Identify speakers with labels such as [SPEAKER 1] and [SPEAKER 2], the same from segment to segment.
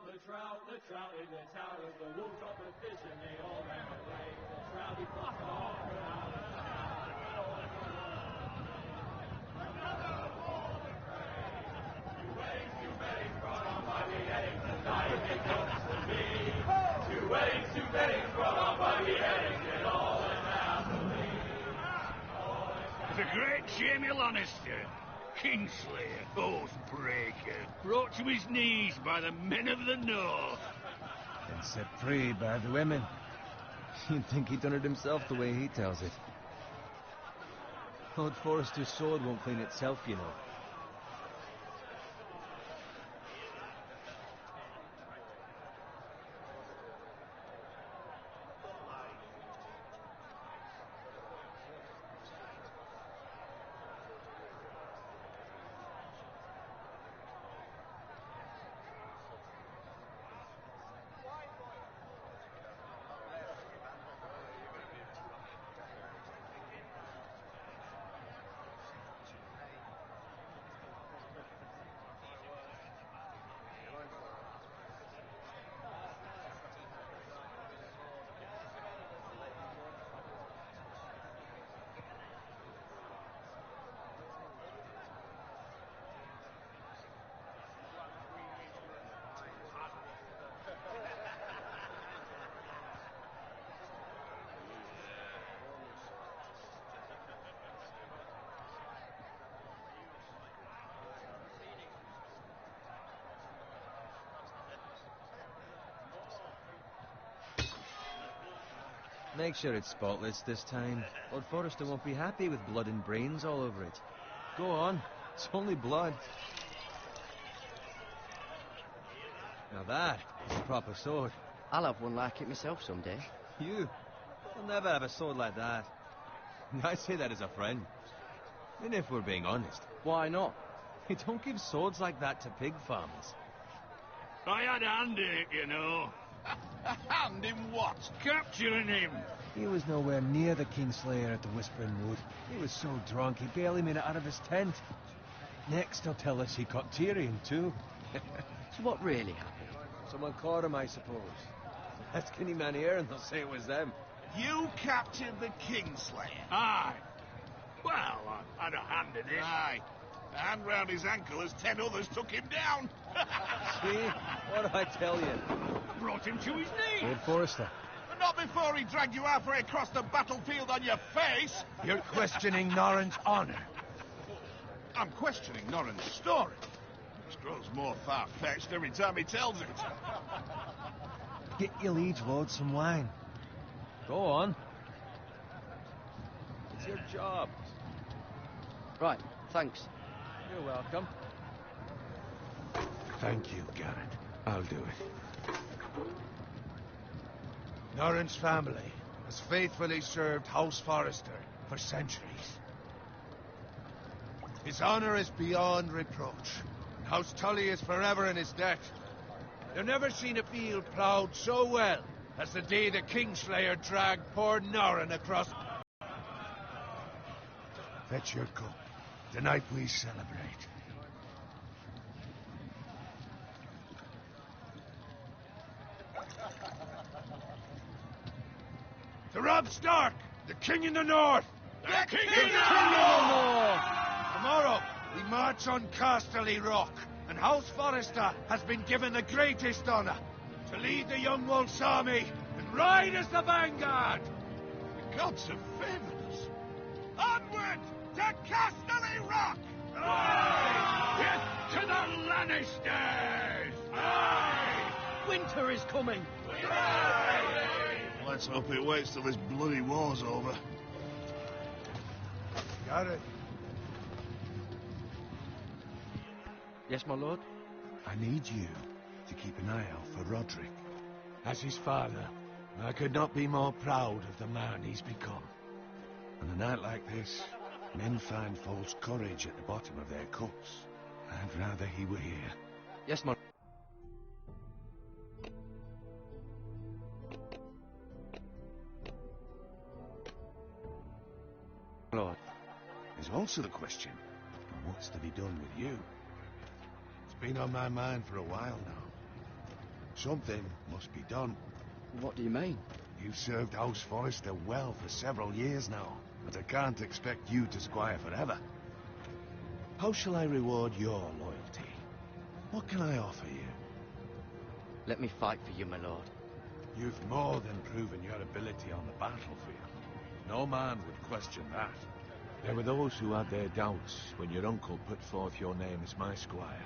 [SPEAKER 1] the trout in the tower, the wolf caught the fish and they all ran away. The trout he caught them all out of the tower. Two weddings brought on by beheadings, and dying they comes to be. Two weddings brought on by beheadings, and all went happily.
[SPEAKER 2] The great Jamie Lannister, Kingslayer, Oathbreaker, brought to his knees by the men of the North.
[SPEAKER 3] And set free by the women. You'd think he'd done it himself the way he tells it. Lord Forrester's sword won't clean itself, you know. Make sure it's spotless this time. Lord Forrester won't be happy with blood and brains all over it. Go on. It's only blood. Now that is a proper sword.
[SPEAKER 4] I'll have one like it myself someday.
[SPEAKER 3] You? You'll never have a sword like that. I say that as a friend. And if we're being honest.
[SPEAKER 4] Why not?
[SPEAKER 3] You don't give swords like that to pig farmers.
[SPEAKER 2] I had a hand in it, you know.
[SPEAKER 5] A hand in what?
[SPEAKER 2] Capturing him.
[SPEAKER 3] He was nowhere near the Kingslayer at the Whispering Wood. He was so drunk he barely made it out of his tent. Next he'll tell us he caught Tyrion too.
[SPEAKER 4] So what really happened?
[SPEAKER 3] Someone caught him, I suppose. Ask any man here and they'll say it was them.
[SPEAKER 5] You captured the Kingslayer?
[SPEAKER 2] Aye. Well, I had a hand in it.
[SPEAKER 5] Aye. A hand round his ankle as 10 others took him down.
[SPEAKER 3] See? What did I tell you?
[SPEAKER 2] Brought him to his knees.
[SPEAKER 3] Lord Forrester.
[SPEAKER 5] But not before he dragged you halfway across the battlefield on your face.
[SPEAKER 3] You're questioning Norrin's honor.
[SPEAKER 5] I'm questioning Norrin's story. Which grows more far-fetched every time he tells it.
[SPEAKER 3] Get your liege lord some wine. Go on. It's your job.
[SPEAKER 4] Right, thanks.
[SPEAKER 3] You're welcome.
[SPEAKER 6] Thank you, Garrett. I'll do it. Norrin's family has faithfully served House Forrester for centuries. His honor is beyond reproach. House Tully is forever in his debt. They've never seen a field ploughed so well as the day the Kingslayer dragged poor Norrin across. Fetch your cup. Tonight we celebrate. To Robb Stark, the King in the North!
[SPEAKER 2] The King in the
[SPEAKER 6] North! Tomorrow, we march on Casterly Rock, and House Forrester has been given the greatest honor to lead the Young Wolf's army and ride as the vanguard!
[SPEAKER 5] The gods have favored us. Onward to Casterly Rock!
[SPEAKER 2] Aye! Get to the Lannisters! Aye!
[SPEAKER 4] Winter is coming!
[SPEAKER 2] Aye!
[SPEAKER 5] Let's hope it waits till this bloody war's over.
[SPEAKER 6] Got it.
[SPEAKER 4] Yes, my lord?
[SPEAKER 6] I need you to keep an eye out for Roderick. As his father, I could not be more proud of the man he's become. On a night like this, men find false courage at the bottom of their cups. I'd rather he were here.
[SPEAKER 4] Yes, my lord.
[SPEAKER 6] There's also the question, what's to be done with you? It's been on my mind for a while now. Something must be done.
[SPEAKER 4] What do you mean?
[SPEAKER 6] You've served House Forrester well for several years now, but I can't expect you to squire forever. How shall I reward your loyalty? What can I offer you?
[SPEAKER 4] Let me fight for you, my lord.
[SPEAKER 6] You've more than proven your ability on the battlefield. No man would question that. There were those who had their doubts when your uncle put forth your name as my squire.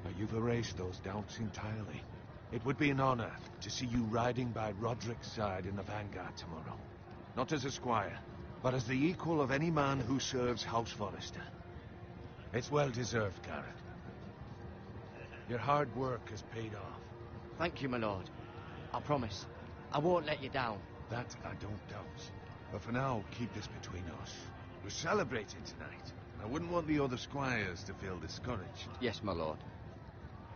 [SPEAKER 6] But you've erased those doubts entirely. It would be an honor to see you riding by Roderick's side in the vanguard tomorrow. Not as a squire, but as the equal of any man who serves House Forrester. It's well deserved, Garrett. Your hard work has paid off.
[SPEAKER 4] Thank you, my lord. I promise. I won't let you down.
[SPEAKER 6] That I don't doubt. But for now, keep this between us. We're celebrating tonight. I wouldn't want the other squires to feel discouraged.
[SPEAKER 4] Yes, my lord.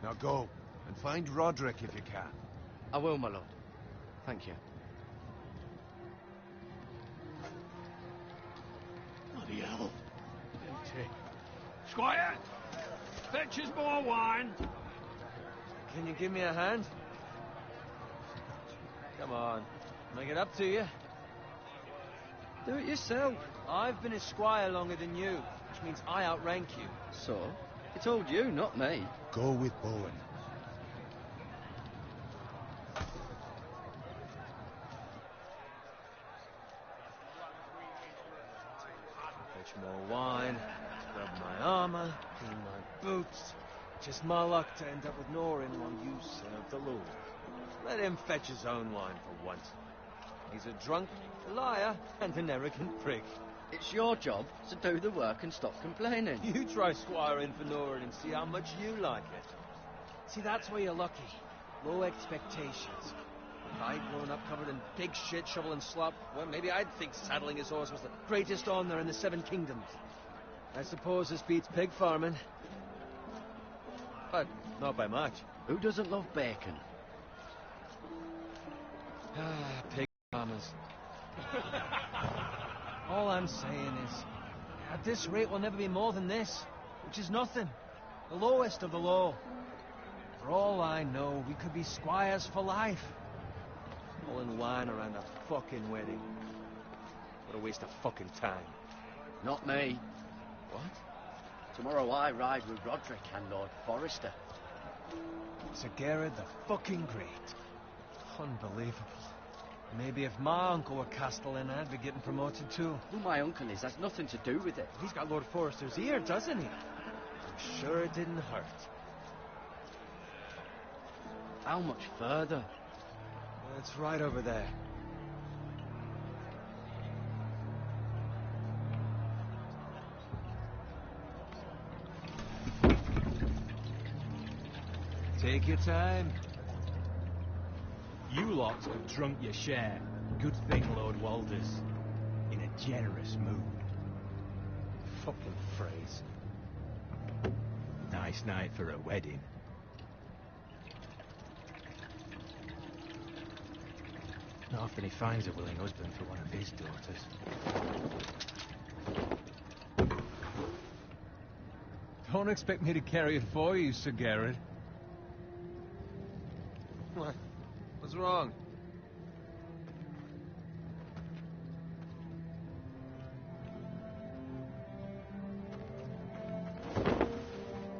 [SPEAKER 6] Now go, and find Roderick if you can.
[SPEAKER 4] I will, my lord. Thank you.
[SPEAKER 2] Bloody hell. Squire! Fetch us more wine.
[SPEAKER 3] Can you give me a hand? Come on. Make it up to you.
[SPEAKER 4] Do it yourself.
[SPEAKER 3] I've been a squire longer than you, which means I outrank you.
[SPEAKER 4] So? I told you, not me.
[SPEAKER 6] Go with Bowen.
[SPEAKER 3] Fetch more wine, scrub my armor, clean my boots. Just my luck to end up with Norin while you serve the Lord. Let him fetch his own wine for once. He's a drunk, a liar, and an arrogant prick.
[SPEAKER 4] It's your job to do the work and stop complaining.
[SPEAKER 3] You try squiring for Norin and see how much you like it. See, that's where you're lucky. Low expectations. If I'd grown up covered in pig shit, shovel and slop, well, maybe I'd think saddling his horse was the greatest honor in the Seven Kingdoms. I suppose this beats pig farming. But not by much.
[SPEAKER 4] Who doesn't love bacon?
[SPEAKER 3] Pig farmers. All I'm saying is, at this rate we'll never be more than this, which is nothing. The lowest of the low. For all I know, we could be squires for life. All in wine around a fucking wedding. What a waste of fucking time.
[SPEAKER 4] Not me.
[SPEAKER 3] What?
[SPEAKER 4] Tomorrow I ride with Roderick and Lord Forrester.
[SPEAKER 3] Sir Garrett the fucking Great. Unbelievable. Maybe if my uncle were Castellan, I'd be getting promoted too.
[SPEAKER 4] Who my uncle is has nothing to do with it.
[SPEAKER 3] He's got Lord Forrester's ear, doesn't he? I'm sure it didn't hurt.
[SPEAKER 4] How much further?
[SPEAKER 3] It's right over there. Take your time.
[SPEAKER 7] You lots have drunk your share. Good thing Lord Walder's in a generous mood.
[SPEAKER 3] Fucking phrase.
[SPEAKER 7] Nice night for a wedding. Not often he finds a willing husband for one of his daughters.
[SPEAKER 3] Don't expect me to carry it for you, Sir Garrett. What? What's wrong?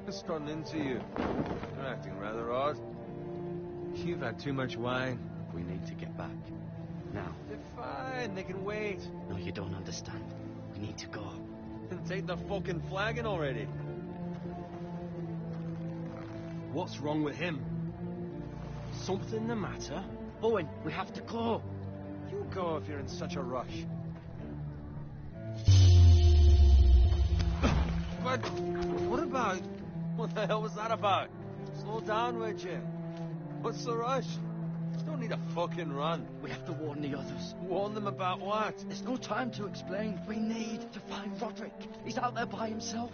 [SPEAKER 3] What's gotten into you? You're acting rather odd. You've had too much wine.
[SPEAKER 4] We need to get back. Now.
[SPEAKER 3] They're fine, they can wait.
[SPEAKER 4] No, you don't understand. We need to go.
[SPEAKER 3] Then take the fucking flagon already.
[SPEAKER 7] What's wrong with him? Something the matter?
[SPEAKER 4] Owen, we have to go.
[SPEAKER 3] You go if you're in such a rush. But what about? What the hell was that about? Slow down, would you? What's the rush? Don't need a fucking run.
[SPEAKER 4] We have to warn the others.
[SPEAKER 3] Warn them about what?
[SPEAKER 4] There's no time to explain. We need to find Roderick. He's out there by himself.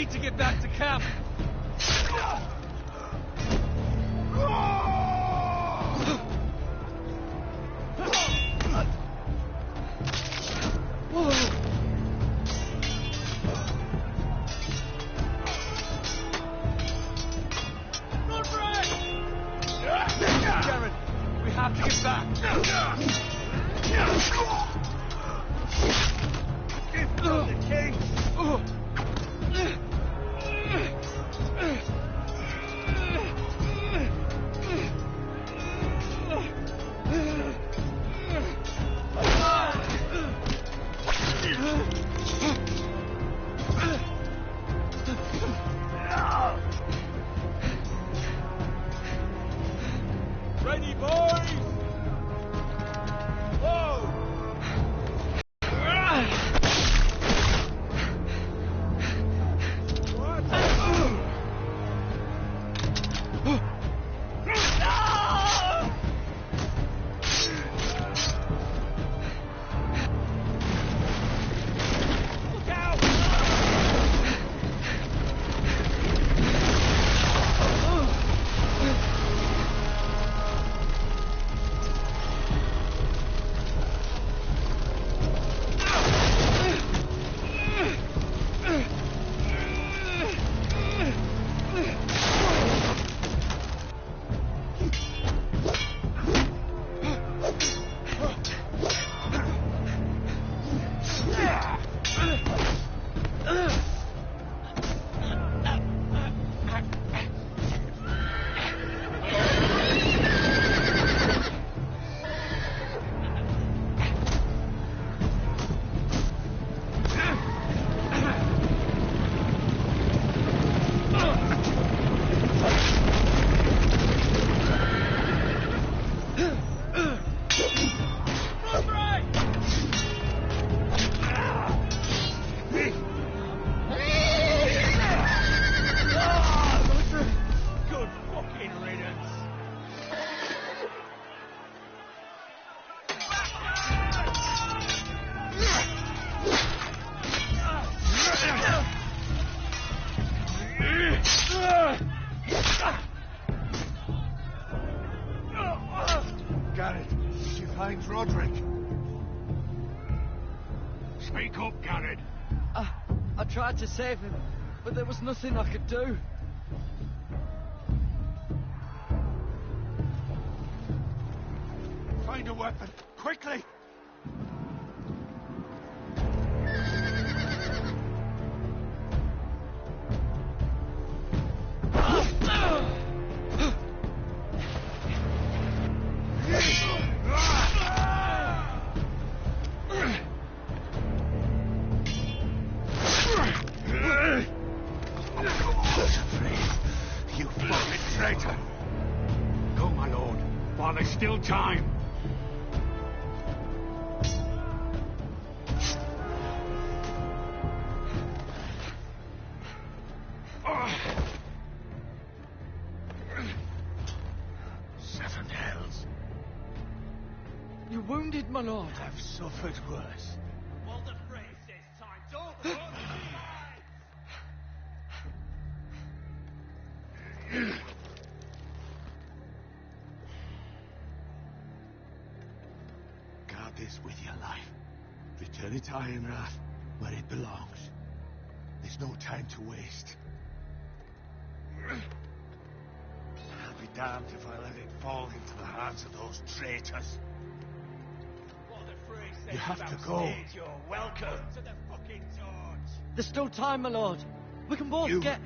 [SPEAKER 3] need to get back to camp.
[SPEAKER 7] Jared, we have to get back.
[SPEAKER 6] The king!
[SPEAKER 3] Ready, boys! Whoa!
[SPEAKER 2] Good fucking riddance.
[SPEAKER 6] Garrett, did you find Roderick?
[SPEAKER 2] Speak up, Garrett.
[SPEAKER 4] I tried to save him, but there was nothing I could do.
[SPEAKER 6] Find a weapon, quickly! You fucking traitor!
[SPEAKER 2] Go, my lord, while there's still time.
[SPEAKER 6] Seven hells.
[SPEAKER 4] You're wounded, my lord.
[SPEAKER 6] I've suffered worse.
[SPEAKER 1] Well, the phrase says time. Don't run.
[SPEAKER 6] Guard this with your life. Return it to Ironrath, where it belongs. There's no time to waste. I'll be damned if I let it fall into the hands of those traitors.
[SPEAKER 1] Well, the phrase says
[SPEAKER 6] You have to
[SPEAKER 1] about
[SPEAKER 6] go.
[SPEAKER 1] stage, you're welcome to the fucking torch.
[SPEAKER 4] There's still time, my lord. We can both
[SPEAKER 6] You
[SPEAKER 4] get...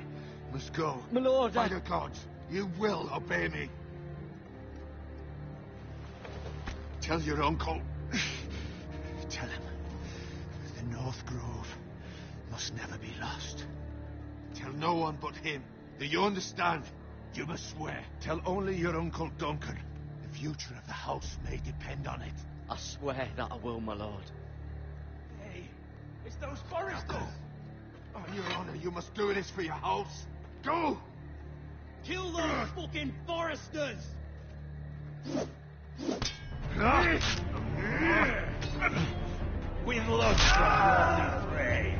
[SPEAKER 6] must go.
[SPEAKER 4] My lord,
[SPEAKER 6] By the gods, you will obey me. Tell your uncle. Tell him the North Grove must never be lost. Tell no one but him. Do you understand? You must swear. Tell only your Uncle Duncan. The future of the house may depend on it.
[SPEAKER 4] I swear that I will, my lord.
[SPEAKER 1] Hey, it's those
[SPEAKER 6] Now
[SPEAKER 1] foresters.
[SPEAKER 6] go. On your honor, you must do this for your house. Go!
[SPEAKER 1] Kill those fucking foresters.
[SPEAKER 6] With love, prey.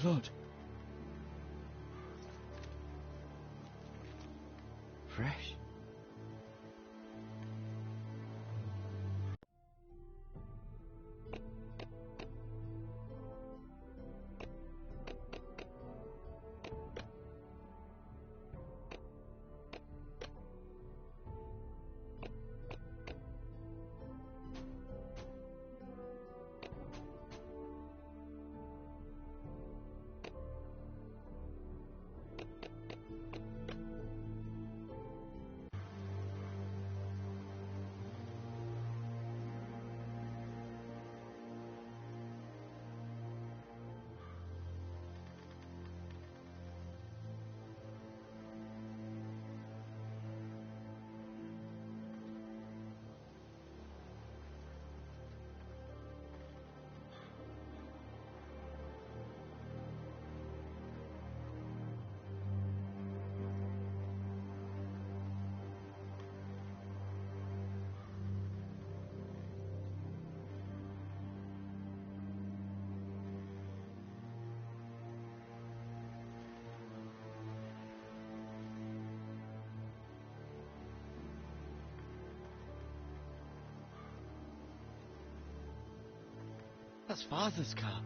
[SPEAKER 4] blood. Fresh. That's Father's car.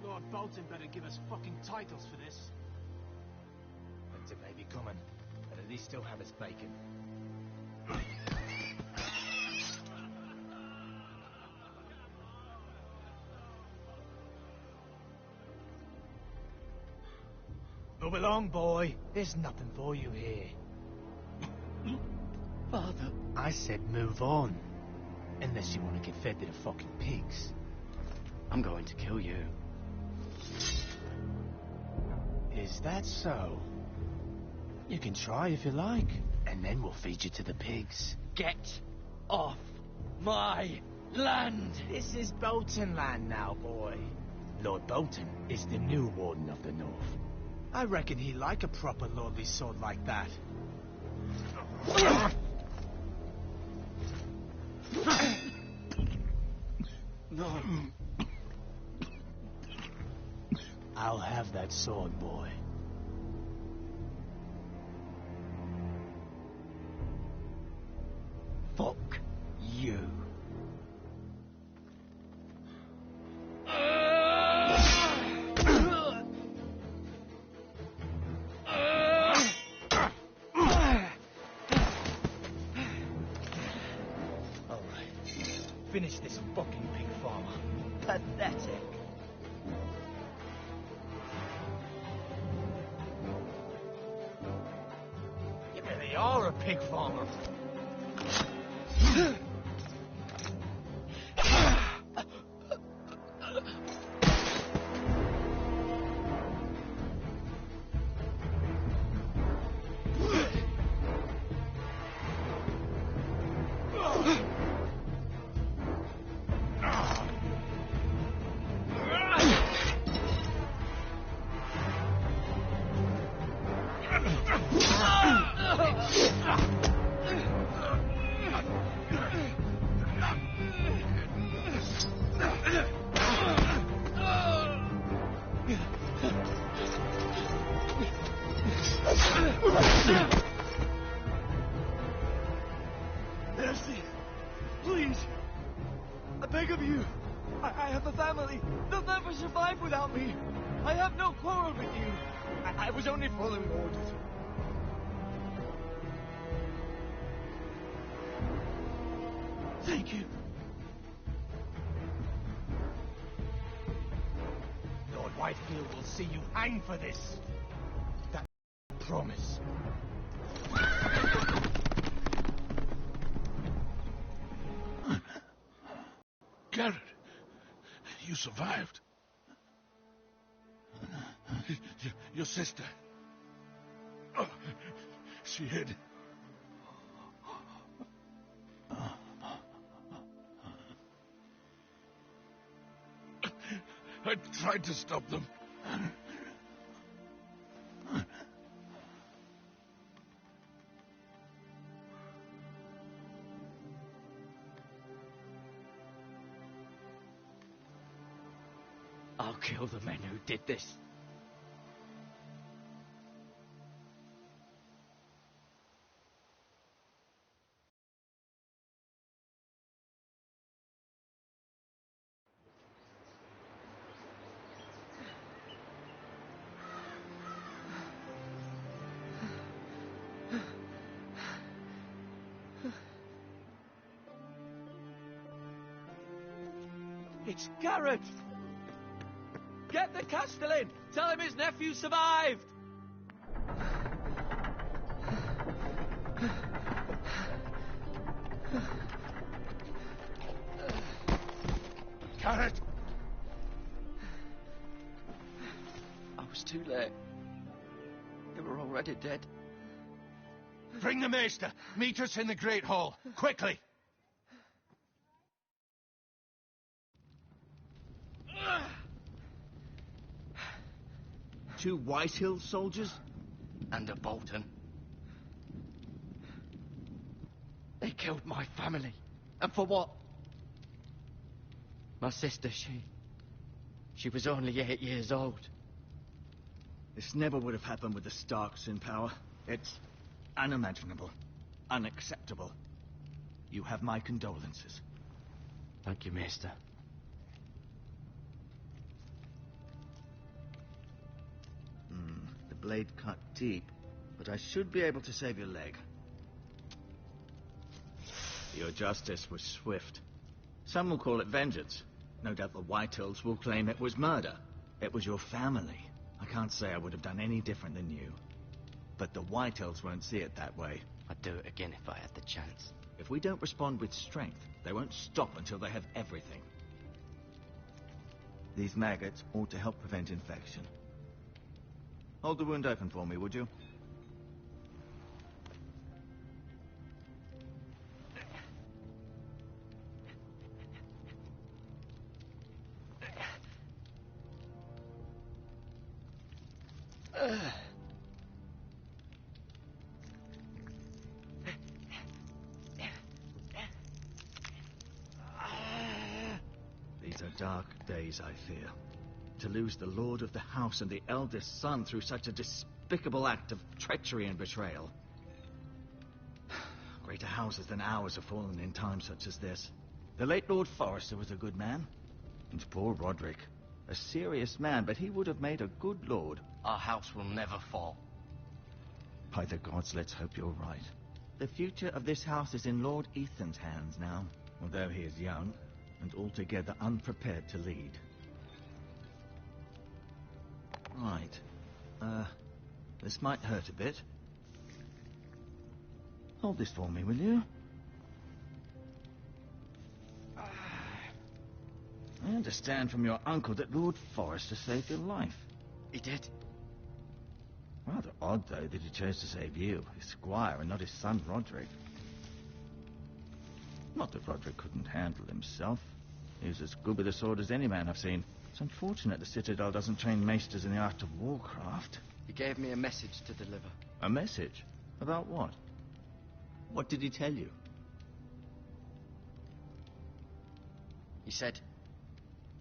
[SPEAKER 7] Lord Bolton better give us fucking titles for this.
[SPEAKER 3] Winter may be coming, but at least still have his bacon. Move along, boy. There's nothing for you here.
[SPEAKER 4] Father.
[SPEAKER 3] I said move on. Unless you want to get fed to the fucking pigs.
[SPEAKER 4] I'm going to kill you.
[SPEAKER 3] Is that so? You can try if you like, and then we'll feed you to the pigs.
[SPEAKER 4] Get off my land!
[SPEAKER 3] This is Bolton land now, boy. Lord Bolton is the new Warden of the North. I reckon he'd like a proper lordly sword like that.
[SPEAKER 4] No.
[SPEAKER 3] I'll have that sword, boy.
[SPEAKER 4] Fuck you.
[SPEAKER 3] Finish this fucking pig farmer.
[SPEAKER 4] Pathetic.
[SPEAKER 3] You really are a pig farmer.
[SPEAKER 4] Mercy! Please! I beg of you! I have a family! They'll never survive without me! I have no quarrel with you! I was only following orders. Thank you.
[SPEAKER 3] Lord Whitefield will see you hang for this. That promise.
[SPEAKER 5] Garrett, you survived. Your sister. Oh, she hid. I tried to stop them.
[SPEAKER 4] I'll kill the men who did this. It's Garrett! Get the Castellan! Tell him his nephew survived!
[SPEAKER 6] Garrett!
[SPEAKER 4] I was too late. They were already dead.
[SPEAKER 6] Bring the maester! Meet us in the Great Hall, quickly!
[SPEAKER 8] Two Whitehill soldiers?
[SPEAKER 4] And a Bolton. They killed my family. And for what? My sister, she was only 8 years old.
[SPEAKER 8] This never would have happened with the Starks in power. It's unimaginable. Unacceptable. You have my condolences.
[SPEAKER 4] Thank you, Maester.
[SPEAKER 8] The blade cut deep, but I should be able to save your leg. Your justice was swift. Some will call it vengeance. No doubt the Whitehills will claim it was murder. It was your family. I can't say I would have done any different than you. But the Whitehills won't see it that way.
[SPEAKER 4] I'd do it again if I had the chance.
[SPEAKER 8] If we don't respond with strength, they won't stop until they have everything. These maggots ought to help prevent infection. Hold the wound open for me, would you? These are dark days, I fear. To lose the lord of the house and the eldest son through such a despicable act of treachery and betrayal. Greater houses than ours have fallen in times such as this. The late Lord Forrester was a good man. And poor Roderick. A serious man, but he would have made a good lord.
[SPEAKER 4] Our house will never fall.
[SPEAKER 8] By the gods, let's hope you're right. The future of this house is in Lord Ethan's hands now, although he is young and altogether unprepared to lead. Right. This might hurt a bit. Hold this for me, will you? I understand from your uncle that Lord Forrester saved your life.
[SPEAKER 4] He did.
[SPEAKER 8] Rather odd, though, that he chose to save you, his squire, and not his son, Roderick. Not that Roderick couldn't handle himself. He was as good with a sword as any man I've seen. It's unfortunate the Citadel doesn't train maesters in the art of warcraft.
[SPEAKER 4] He gave me a message to deliver.
[SPEAKER 8] A message? About what? What did he tell you?
[SPEAKER 4] He said,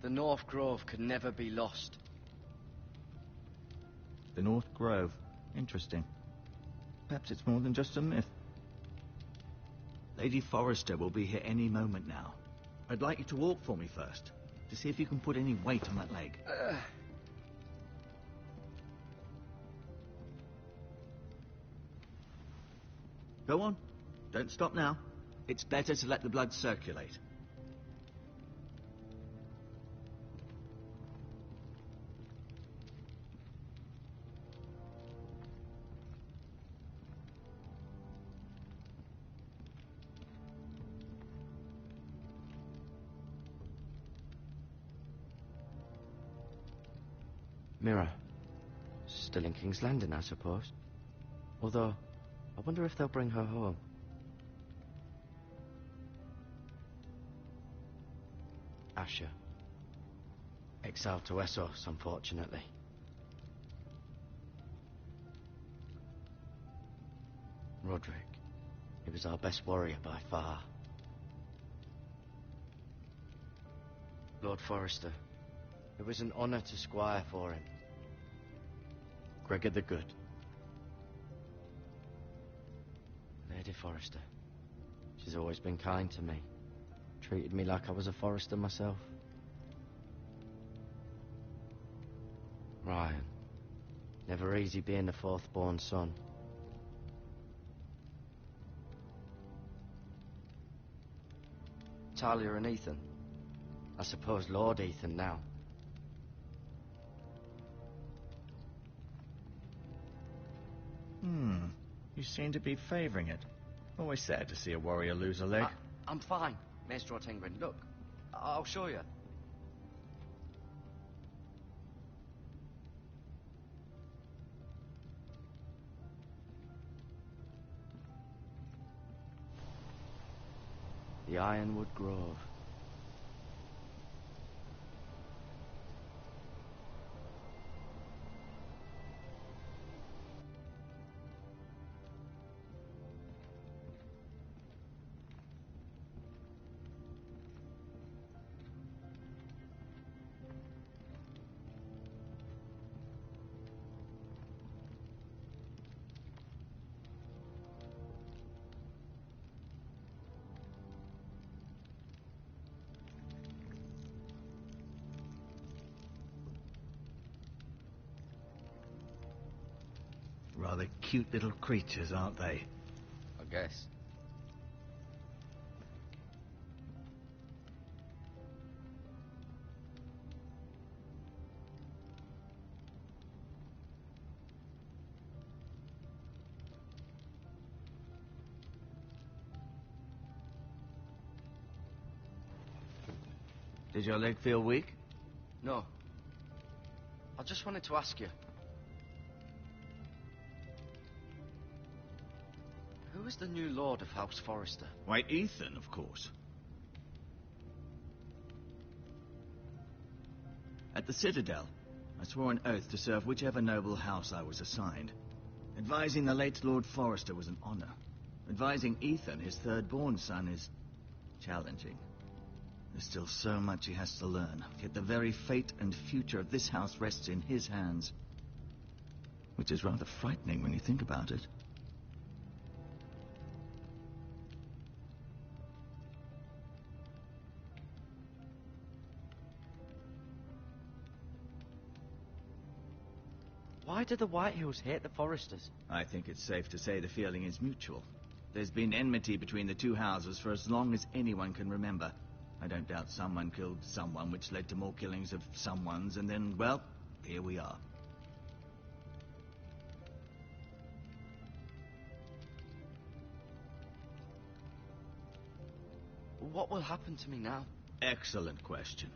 [SPEAKER 4] the North Grove could never be lost.
[SPEAKER 8] The North Grove. Interesting. Perhaps it's more than just a myth. Lady Forrester will be here any moment now. I'd like you to walk for me first, to see if you can put any weight on that leg. Go on. Don't stop now. It's better to let the blood circulate.
[SPEAKER 4] Mirror. Still in King's Landing, I suppose. Although, I wonder if they'll bring her home. Asher. Exiled to Essos, unfortunately. Roderick. He was our best warrior by far. Lord Forrester.
[SPEAKER 9] It was an honour to squire for him. Gregor the Good. Lady Forrester. She's always been kind to me. Treated me like I was a Forrester myself. Ryan. Never easy being the fourth-born son. Talia and Ethan. I suppose Lord Ethan now.
[SPEAKER 8] You seem to be favouring it. Always sad to see a warrior lose a leg.
[SPEAKER 9] I'm fine, Maestro Tengrin. Look, I'll show you. The Ironwood Grove.
[SPEAKER 8] Rather cute little creatures, aren't they?
[SPEAKER 9] I guess.
[SPEAKER 8] Did your leg feel weak?
[SPEAKER 9] No. I just wanted to ask you. Who is the new Lord of House Forrester?
[SPEAKER 8] Why, Ethan, of course. At the Citadel, I swore an oath to serve whichever noble house I was assigned. Advising the late Lord Forrester was an honor. Advising Ethan, his third-born son, is challenging. There's still so much he has to learn, yet the very fate and future of this house rests in his hands. Which is rather frightening when you think about it.
[SPEAKER 9] Why do the Whitehills hate the Forresters?
[SPEAKER 8] I think it's safe to say the feeling is mutual. There's been enmity between the two houses for as long as anyone can remember. I don't doubt someone killed someone, which led to more killings of someones, and then, well, here we are.
[SPEAKER 9] What will happen to me now?
[SPEAKER 8] Excellent question.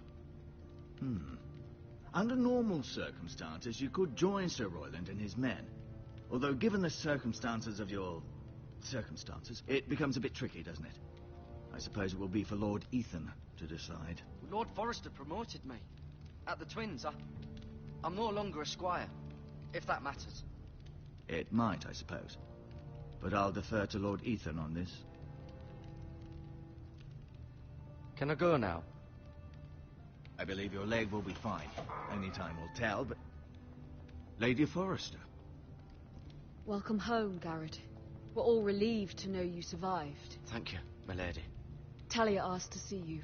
[SPEAKER 8] Under normal circumstances, you could join Sir Royland and his men. Although, given the circumstances of your circumstances, it becomes a bit tricky, doesn't it? I suppose it will be for Lord Ethan to decide.
[SPEAKER 9] Lord Forrester promoted me. At the Twins, I'm no longer a squire, if that matters.
[SPEAKER 8] It might, I suppose. But I'll defer to Lord Ethan on this.
[SPEAKER 9] Can I go now?
[SPEAKER 8] I believe your leg will be fine. Only time will tell, but... Lady Forrester.
[SPEAKER 10] Welcome home, Garrett. We're all relieved to know you survived.
[SPEAKER 9] Thank you, my lady.
[SPEAKER 10] Talia asked to see you.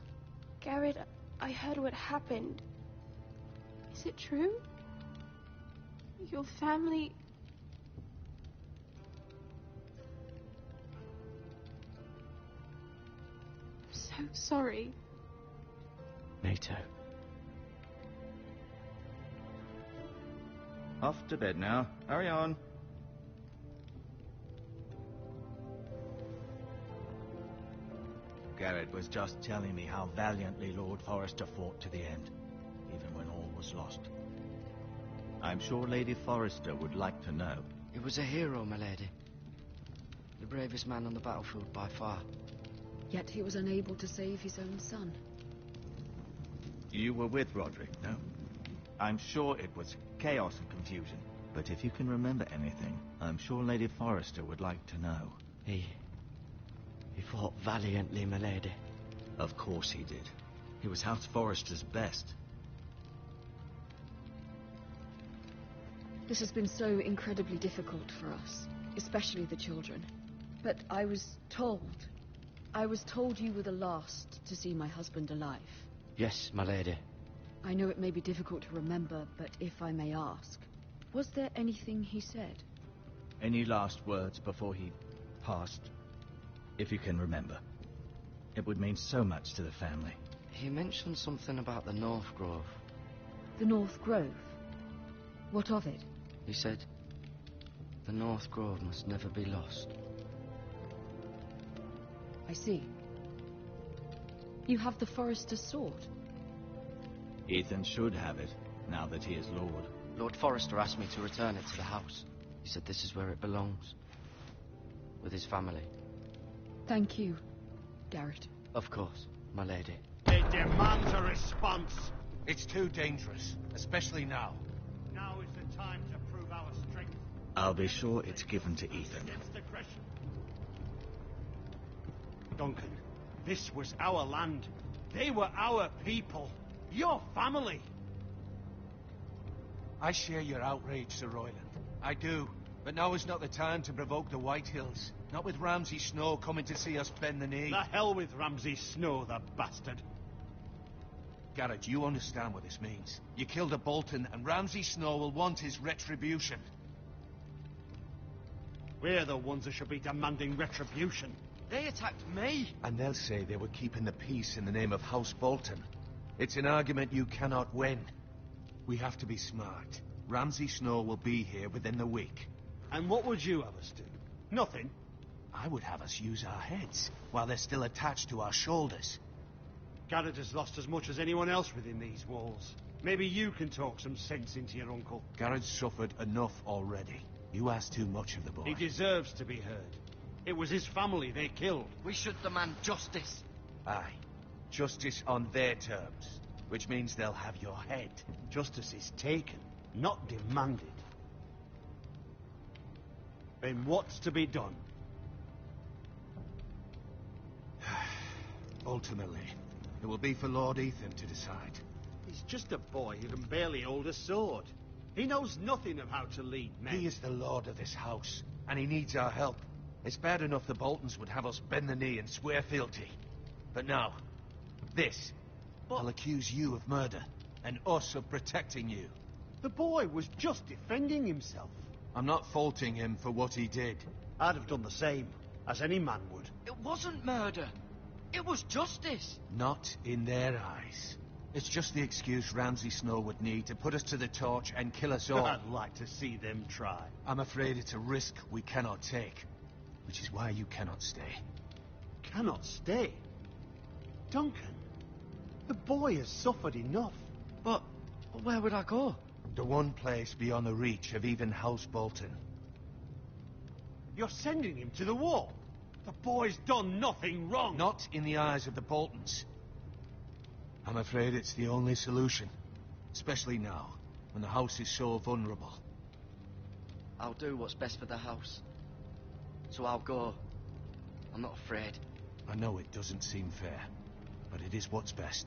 [SPEAKER 11] Garrett, I heard what happened. Is it true? Your family... I'm so sorry.
[SPEAKER 9] Me too.
[SPEAKER 8] Off to bed now. Hurry on. Garrett was just telling me how valiantly Lord Forrester fought to the end, even when all was lost. I'm sure Lady Forrester would like to know.
[SPEAKER 9] He was a hero, my lady. The bravest man on the battlefield by far.
[SPEAKER 10] Yet he was unable to save his own son.
[SPEAKER 8] You were with Roderick, no? I'm sure it was chaos and confusion. But if you can remember anything, I'm sure Lady Forrester would like to know.
[SPEAKER 9] He fought valiantly, my lady.
[SPEAKER 8] Of course he did. He was House Forrester's best.
[SPEAKER 10] This has been so incredibly difficult for us, especially the children. But I was told you were the last to see my husband alive.
[SPEAKER 9] Yes, my lady.
[SPEAKER 10] I know it may be difficult to remember, but if I may ask, was there anything he said?
[SPEAKER 8] Any last words before he passed? If you can remember. It would mean so much to the family.
[SPEAKER 9] He mentioned something about the North Grove.
[SPEAKER 10] The North Grove? What of it?
[SPEAKER 9] He said, the North Grove must never be lost.
[SPEAKER 10] I see. You have the Forester's sword.
[SPEAKER 8] Ethan should have it, now that he is Lord.
[SPEAKER 9] Lord Forrester asked me to return it to the house. He said this is where it belongs. With his family.
[SPEAKER 10] Thank you, Garrett.
[SPEAKER 9] Of course, my lady.
[SPEAKER 2] It demands a response.
[SPEAKER 6] It's too dangerous, especially now.
[SPEAKER 2] Now is the time to prove our strength.
[SPEAKER 8] I'll be sure it's given to Ethan.
[SPEAKER 2] Against aggression. Duncan, this was our land. They were our people. Your family.
[SPEAKER 6] I share your outrage, Sir Royland. I do. But now is not the time to provoke the White Hills. Not with Ramsay Snow coming to see us bend the knee.
[SPEAKER 2] The hell with Ramsay Snow, the bastard.
[SPEAKER 6] Garrett, you understand what this means. You killed a Bolton, and Ramsay Snow will want his retribution.
[SPEAKER 2] We're the ones that should be demanding retribution.
[SPEAKER 4] They attacked me!
[SPEAKER 6] And they'll say they were keeping the peace in the name of House Bolton. It's an argument you cannot win. We have to be smart. Ramsay Snow will be here within the week.
[SPEAKER 2] And what would you have us do? Nothing.
[SPEAKER 6] I would have us use our heads, while they're still attached to our shoulders.
[SPEAKER 2] Garrett has lost as much as anyone else within these walls. Maybe you can talk some sense into your uncle.
[SPEAKER 6] Garrett's suffered enough already. You ask too much of the boy.
[SPEAKER 2] He deserves to be heard. It was his family they killed.
[SPEAKER 4] We should demand justice.
[SPEAKER 6] Aye. Justice on their terms, which means they'll have your head.
[SPEAKER 2] Justice is taken, not demanded. Then what's to be done?
[SPEAKER 6] Ultimately, it will be for Lord Ethan to decide.
[SPEAKER 2] He's just a boy who can barely hold a sword. He knows nothing of how to lead men.
[SPEAKER 6] He is the lord of this house, and he needs our help. It's bad enough the Boltons would have us bend the knee and swear fealty. But now, this. I'll accuse you of murder, and us of protecting you.
[SPEAKER 2] The boy was just defending himself.
[SPEAKER 6] I'm not faulting him for what he did.
[SPEAKER 2] I'd have done the same, as any man would.
[SPEAKER 4] It wasn't murder. It was justice.
[SPEAKER 6] Not in their eyes. It's just the excuse Ramsay Snow would need to put us to the torch and kill us all.
[SPEAKER 2] I'd like to see them try.
[SPEAKER 6] I'm afraid it's a risk we cannot take, which is why you cannot stay.
[SPEAKER 2] Cannot stay? Duncan, the boy has suffered enough.
[SPEAKER 9] But where would I go?
[SPEAKER 6] The one place beyond the reach of even House Bolton.
[SPEAKER 2] You're sending him to the wall. The boy's done nothing wrong.
[SPEAKER 6] Not in the eyes of the Boltons. I'm afraid it's the only solution. Especially now, when the house is so vulnerable.
[SPEAKER 9] I'll do what's best for the house. So I'll go. I'm not afraid.
[SPEAKER 6] I know it doesn't seem fair, but it is what's best.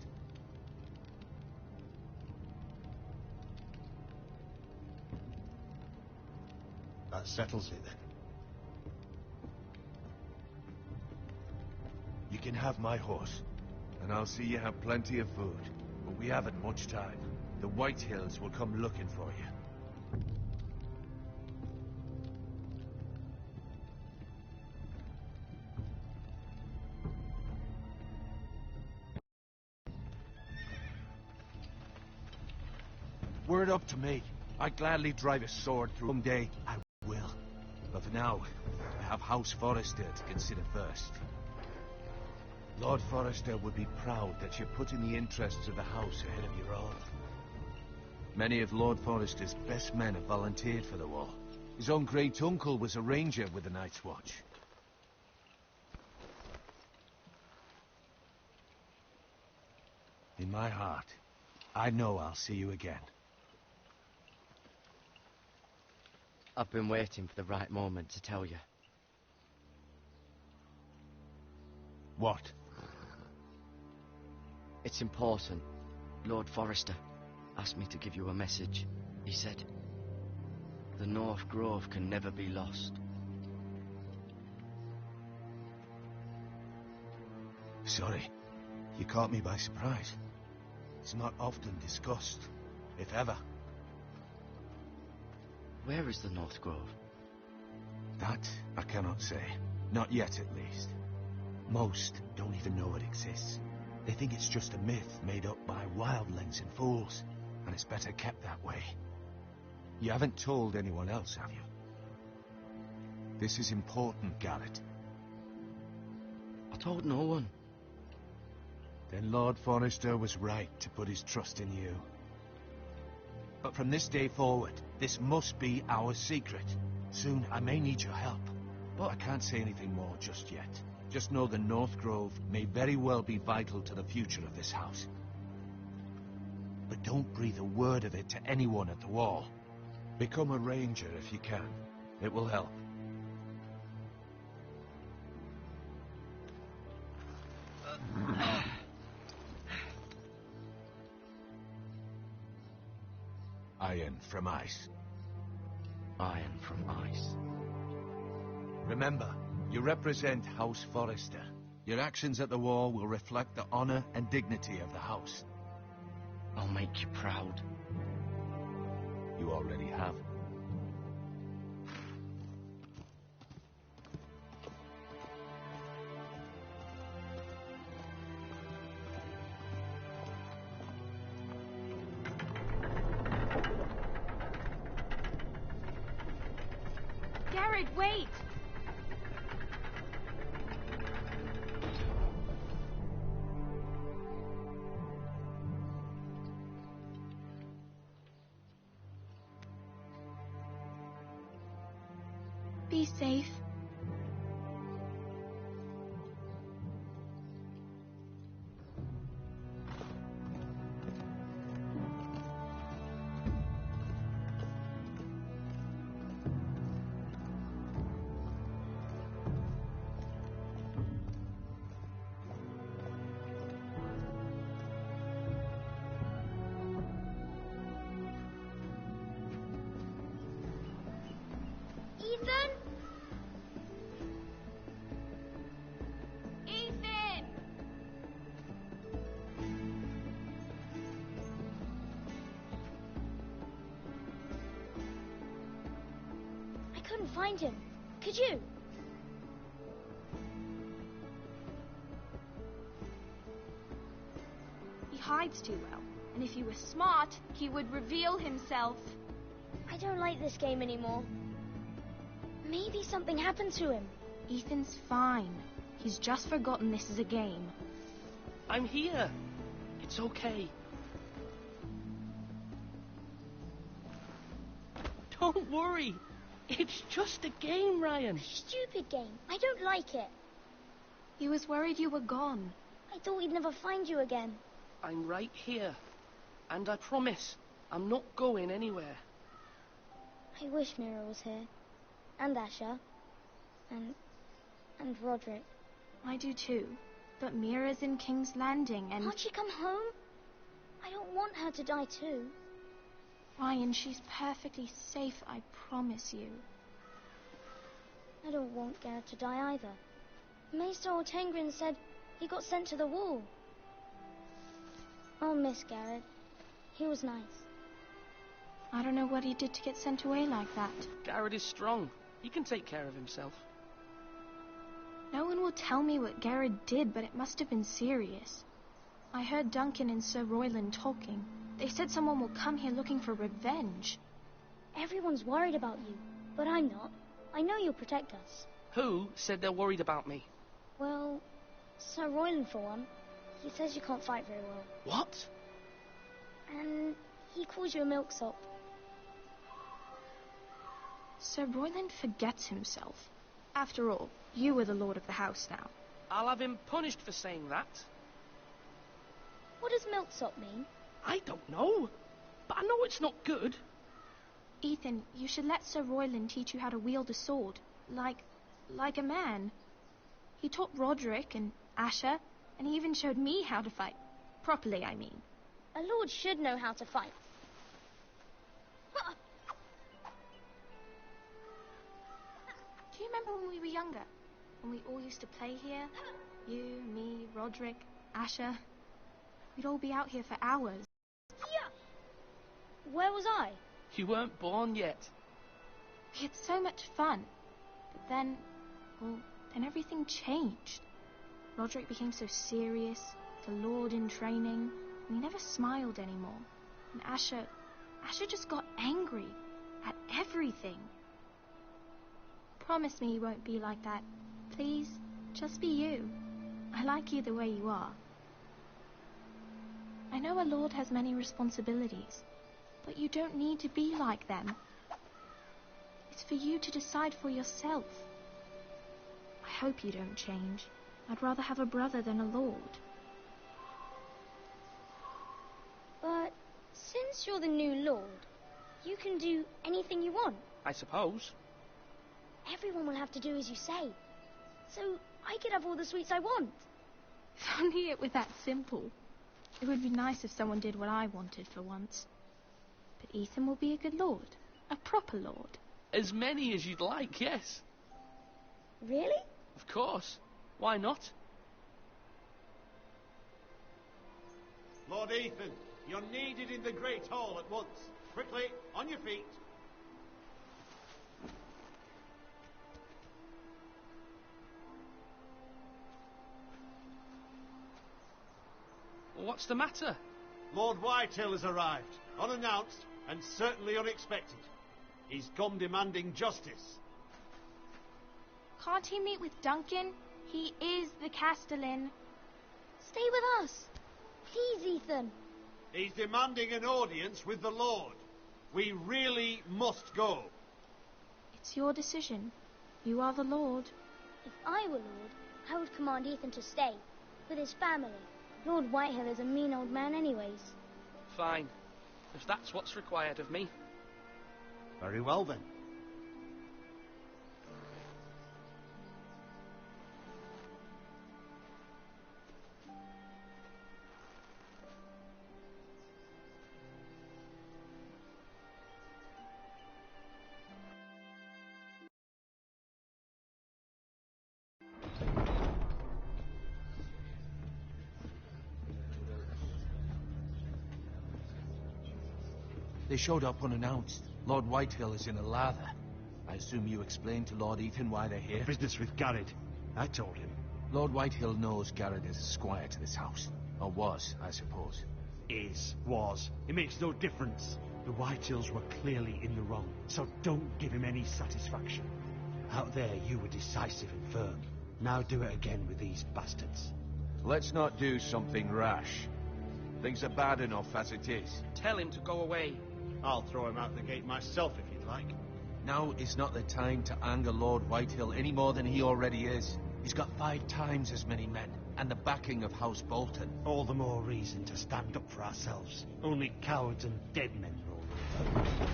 [SPEAKER 2] That settles it then.
[SPEAKER 6] You can have my horse, and I'll see you have plenty of food. But we haven't much time. The White Hills will come looking for you. Were it up to me, I'd gladly drive a sword through someday. I will. But for now, I have House Forrester to consider first. Lord Forrester would be proud that you're putting the interests of the house ahead of your own. Many of Lord Forrester's best men have volunteered for the war. His own great-uncle was a ranger with the Night's Watch. In my heart, I know I'll see you again.
[SPEAKER 9] I've been waiting for the right moment to tell you.
[SPEAKER 6] What?
[SPEAKER 9] It's important. Lord Forrester asked me to give you a message. He said, The North Grove can never be lost.
[SPEAKER 6] Sorry, you caught me by surprise. It's not often discussed, if ever.
[SPEAKER 9] Where is the North Grove?
[SPEAKER 6] That I cannot say. Not yet, at least. Most don't even know it exists. They think it's just a myth made up by wildlings and fools, and it's better kept that way. You haven't told anyone else, have you? This is important, Garrett.
[SPEAKER 9] I told no one.
[SPEAKER 6] Then Lord Forrester was right to put his trust in you. But from this day forward, this must be our secret. Soon I may need your help, but I can't say anything more just yet. Just know the North Grove may very well be vital to the future of this house. But don't breathe a word of it to anyone at the wall. Become a ranger if you can. It will help. Iron from ice.
[SPEAKER 9] Iron from ice.
[SPEAKER 6] Remember, you represent House Forrester. Your actions at the wall will reflect the honor and dignity of the house.
[SPEAKER 9] I'll make you proud.
[SPEAKER 6] You already have.
[SPEAKER 11] Garrett, wait! Be safe.
[SPEAKER 12] Ethan? Ethan! I couldn't find him. Could you?
[SPEAKER 11] He hides too well, and if he was smart, he would reveal himself.
[SPEAKER 12] I don't like this game anymore. Maybe something happened to him.
[SPEAKER 11] Ethan's fine. He's just forgotten this is a game.
[SPEAKER 13] I'm here. It's okay. Don't worry. It's just a game, Ryan.
[SPEAKER 12] Stupid game. I don't like it.
[SPEAKER 11] He was worried you were gone.
[SPEAKER 12] I thought we'd never find you again.
[SPEAKER 13] I'm right here. And I promise, I'm not going anywhere.
[SPEAKER 12] I wish Mira was here. And Asher. And Roderick.
[SPEAKER 11] I do too. But Mira's in King's Landing and...
[SPEAKER 12] Can't she come home? I don't want her to die too.
[SPEAKER 11] Ryan, she's perfectly safe, I promise you.
[SPEAKER 12] I don't want Garrett to die either. Maester Ortengrin said he got sent to the wall. I'll miss Garrett. He was nice.
[SPEAKER 11] I don't know what he did to get sent away like that.
[SPEAKER 13] Garrett is strong. He can take care of himself.
[SPEAKER 11] No one will tell me what Garrett did, but it must have been serious. I heard Duncan and Sir Royland talking. They said someone will come here looking for revenge.
[SPEAKER 12] Everyone's worried about you, but I'm not. I know you'll protect us.
[SPEAKER 13] Who said they're worried about me?
[SPEAKER 12] Well, Sir Royland for one. He says you can't fight very well.
[SPEAKER 13] What?
[SPEAKER 12] And he calls you a milksop.
[SPEAKER 11] Sir Royland forgets himself. After all, you are the lord of the house now.
[SPEAKER 13] I'll have him punished for saying that.
[SPEAKER 12] What does milksop mean?
[SPEAKER 13] I don't know, but I know it's not good.
[SPEAKER 11] Ethan, you should let Sir Royland teach you how to wield a sword. Like a man. He taught Roderick and Asher, and he even showed me how to fight. Properly, I mean.
[SPEAKER 12] A lord should know how to fight.
[SPEAKER 11] you remember when we were younger? When we all used to play here? You, me, Roderick, Asher. We'd all be out here for hours.
[SPEAKER 12] Yeah. Where was I?
[SPEAKER 13] You weren't born yet.
[SPEAKER 11] We had so much fun. But then, well, then everything changed. Roderick became so serious, the Lord in training, and he never smiled anymore. And Asher just got angry at everything. Promise me you won't be like that. Please, just be you. I like you the way you are. I know a lord has many responsibilities, but you don't need to be like them. It's for you to decide for yourself. I hope you don't change. I'd rather have a brother than a lord.
[SPEAKER 12] But since you're the new lord, you can do anything you want.
[SPEAKER 13] I suppose.
[SPEAKER 12] Everyone will have to do as you say. So I could have all the sweets I want.
[SPEAKER 11] If only it were that simple. It would be nice if someone did what I wanted for once. But Ethan will be a good lord. A proper lord.
[SPEAKER 13] As many as you'd like, yes.
[SPEAKER 12] Really?
[SPEAKER 13] Of course. Why not?
[SPEAKER 14] Lord Ethan, you're needed in the Great Hall at once. Quickly, on your feet.
[SPEAKER 13] What's the matter?
[SPEAKER 14] Lord Whitehill has arrived, unannounced and certainly unexpected. He's come demanding justice.
[SPEAKER 11] Can't he meet with Duncan? He is the Castellan.
[SPEAKER 12] Stay with us. Please, Ethan.
[SPEAKER 14] He's demanding an audience with the Lord. We really must go.
[SPEAKER 11] It's your decision. You are the Lord.
[SPEAKER 12] If I were Lord, I would command Ethan to stay, with his family. Lord Whitehill is a mean old man anyways.
[SPEAKER 13] Fine. If that's what's required of me.
[SPEAKER 14] Very well then.
[SPEAKER 6] They showed up unannounced. Lord Whitehill is in a lather. I assume you explained to Lord Ethan why they're here?
[SPEAKER 14] Business with Garrett. I told him.
[SPEAKER 6] Lord Whitehill knows Garrett is a squire to this house. Or was, I suppose.
[SPEAKER 14] Was. It makes no difference. The Whitehills were clearly in the wrong, so don't give him any satisfaction. Out there, you were decisive and firm. Now do it again with these bastards.
[SPEAKER 6] Let's not do something rash. Things are bad enough as it is.
[SPEAKER 13] Tell him to go away.
[SPEAKER 14] I'll throw him out the gate myself if you'd like.
[SPEAKER 6] Now is not the time to anger Lord Whitehill any more than he already is. He's got 5 times as many men, and the backing of House Bolton.
[SPEAKER 14] All the more reason to stand up for ourselves. Only cowards and dead men roll over.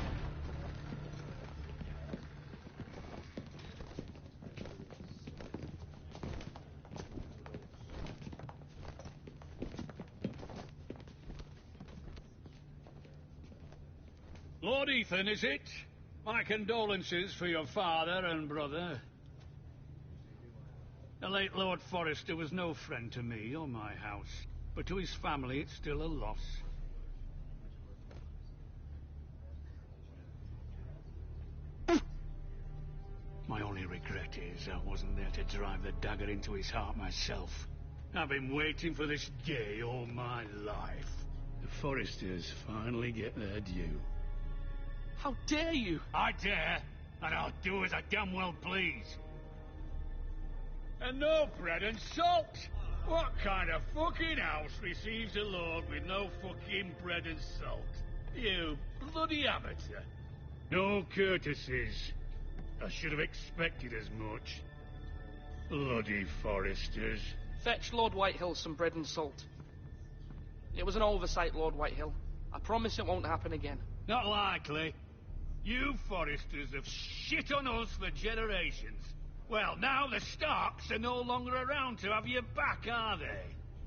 [SPEAKER 2] Lord Ethan, is it? My condolences for your father and brother. The late Lord Forrester was no friend to me or my house, but to his family it's still a loss. My only regret is I wasn't there to drive the dagger into his heart myself. I've been waiting for this day all my life. The Forresters finally get their due.
[SPEAKER 13] How dare you?
[SPEAKER 2] I dare, and I'll do as I damn well please. And no bread and salt! What kind of fucking house receives a lord with no fucking bread and salt? You bloody amateur. No courtesies. I should have expected as much. Bloody Forresters.
[SPEAKER 13] Fetch Lord Whitehill some bread and salt. It was an oversight, Lord Whitehill. I promise it won't happen again.
[SPEAKER 2] Not likely. You Forresters have shit on us for generations. Well, now the Starks are no longer around to have your back, are they?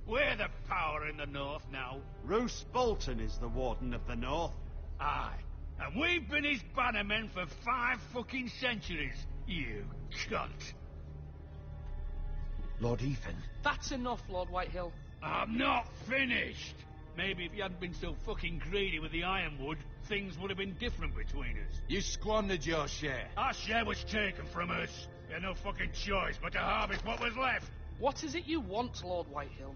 [SPEAKER 2] We're the power in the north now.
[SPEAKER 14] Roose Bolton is the Warden of the North.
[SPEAKER 2] Aye. And we've been his bannermen for 5 fucking centuries. You cunt.
[SPEAKER 6] Lord Ethan.
[SPEAKER 13] That's enough, Lord Whitehill.
[SPEAKER 2] I'm not finished. Maybe if you hadn't been so fucking greedy with the ironwood, things would have been different between us.
[SPEAKER 6] You squandered your share.
[SPEAKER 2] Our share was taken from us. We had no fucking choice but to harvest what was left.
[SPEAKER 13] What is it you want, Lord Whitehill?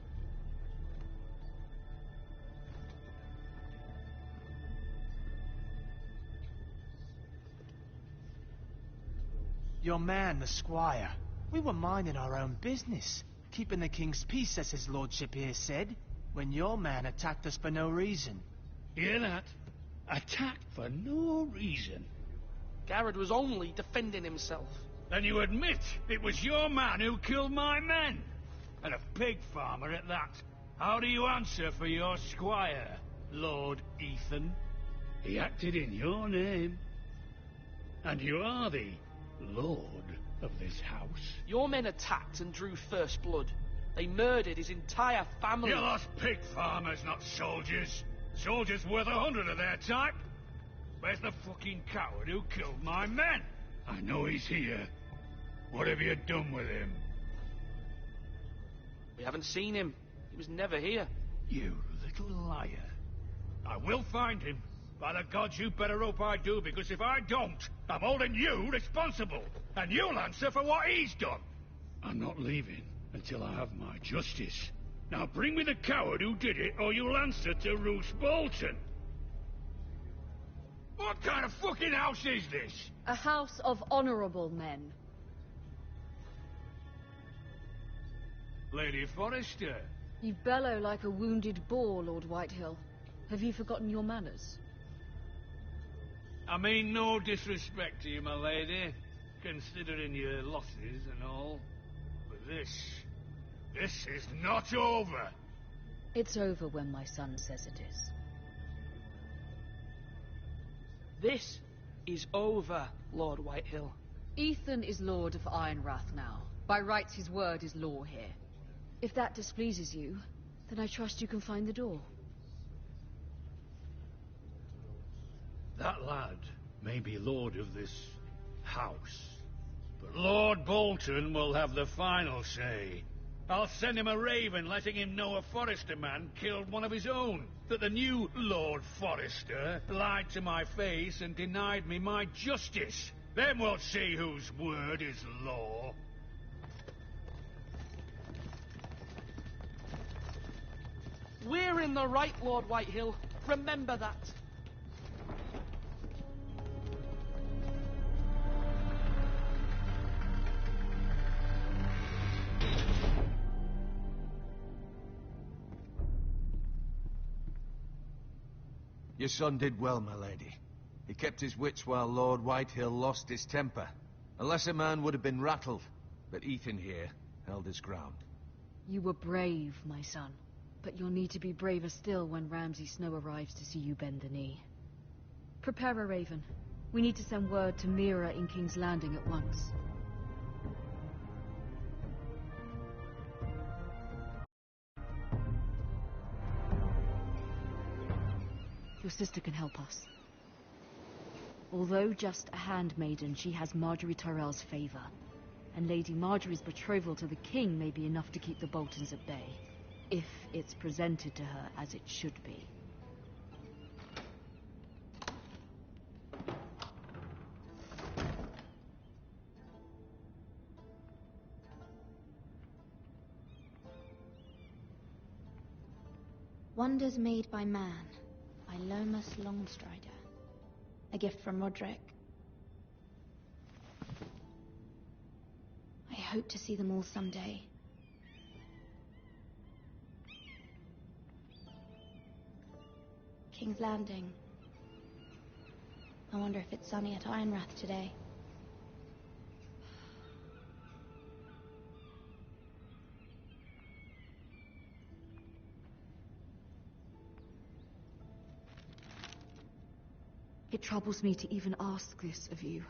[SPEAKER 15] Your man, the squire. We were minding our own business, keeping the king's peace, as his lordship here said, when your man attacked us for no reason.
[SPEAKER 2] Hear that? Attacked for no reason.
[SPEAKER 13] Garrett was only defending himself.
[SPEAKER 2] Then you admit it was your man who killed my men? And a pig farmer at that. How do you answer for your squire, Lord Ethan? He acted in your name. And you are the lord of this house.
[SPEAKER 13] Your men attacked and drew first blood. They murdered his entire family.
[SPEAKER 2] You lost pig farmers, not soldiers. Soldiers worth 100 of their type. Where's the fucking coward who killed my men? I know he's here. What have you done with him?
[SPEAKER 13] We haven't seen him. He was never here.
[SPEAKER 2] You little liar. I will find him. By the gods, you better hope I do, because if I don't, I'm holding you responsible. And you'll answer for what he's done. I'm not leaving until I have my justice. Now bring me the coward who did it, or you'll answer to Roose Bolton. What kind of fucking house is this?
[SPEAKER 10] A house of honorable men.
[SPEAKER 2] Lady Forrester.
[SPEAKER 10] You bellow like a wounded boar, Lord Whitehill. Have you forgotten your manners?
[SPEAKER 2] I mean no disrespect to you, my lady, considering your losses and all. But this is not over.
[SPEAKER 10] It's over when my son says it is.
[SPEAKER 13] This is over, Lord Whitehill.
[SPEAKER 10] Ethan is Lord of Ironrath now. By rights, his word is law here. If that displeases you, then I trust you can find the door.
[SPEAKER 2] That lad may be lord of this house, but Lord Bolton will have the final say. I'll send him a raven letting him know a Forrester man killed one of his own, that the new Lord Forrester lied to my face and denied me my justice. Then we'll see whose word is law.
[SPEAKER 13] We're in the right, Lord Whitehill. Remember that.
[SPEAKER 6] Your son did well, my lady. He kept his wits while Lord Whitehill lost his temper. A lesser man would have been rattled, but Ethan here held his ground.
[SPEAKER 10] You were brave, my son. But you'll need to be braver still when Ramsay Snow arrives to see you bend the knee. Prepare a raven. We need to send word to Mira in King's Landing at once. Your sister can help us. Although just a handmaiden, she has Marjorie Tyrell's favor. And Lady Marjorie's betrothal to the king may be enough to keep the Boltons at bay. If it's presented to her as it should be.
[SPEAKER 12] Wonders Made by Man, by Lomas Longstrider. A gift from Roderick. I hope to see them all someday. King's Landing. I wonder if it's sunny at Ironrath today.
[SPEAKER 10] It troubles me to even ask this of you,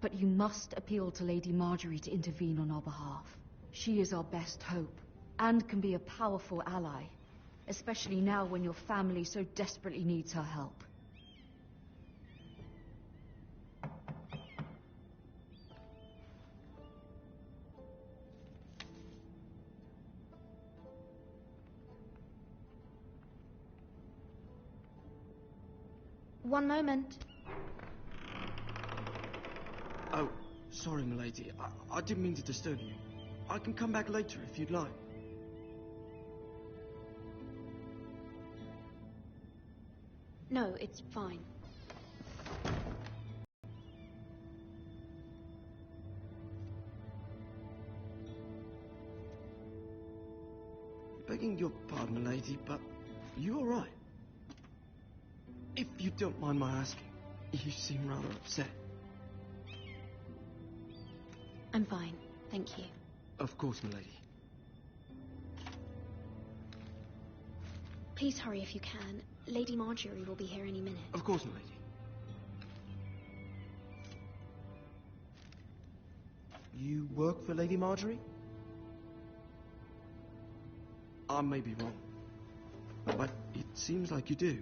[SPEAKER 10] but you must appeal to Lady Marjorie to intervene on our behalf. She is our best hope, and can be a powerful ally, especially now when your family so desperately needs her help.
[SPEAKER 11] One moment.
[SPEAKER 4] Oh, sorry, milady. I didn't mean to disturb you. I can come back later if you'd like.
[SPEAKER 10] No, it's fine.
[SPEAKER 4] Begging your pardon, milady, but you all right? If you don't mind my asking, you seem rather upset.
[SPEAKER 10] I'm fine, thank you.
[SPEAKER 4] Of course, milady.
[SPEAKER 10] Please hurry if you can. Lady Marjorie will be here any minute.
[SPEAKER 4] Of course, milady. You work for Lady Marjorie? I may be wrong, but it seems like you do.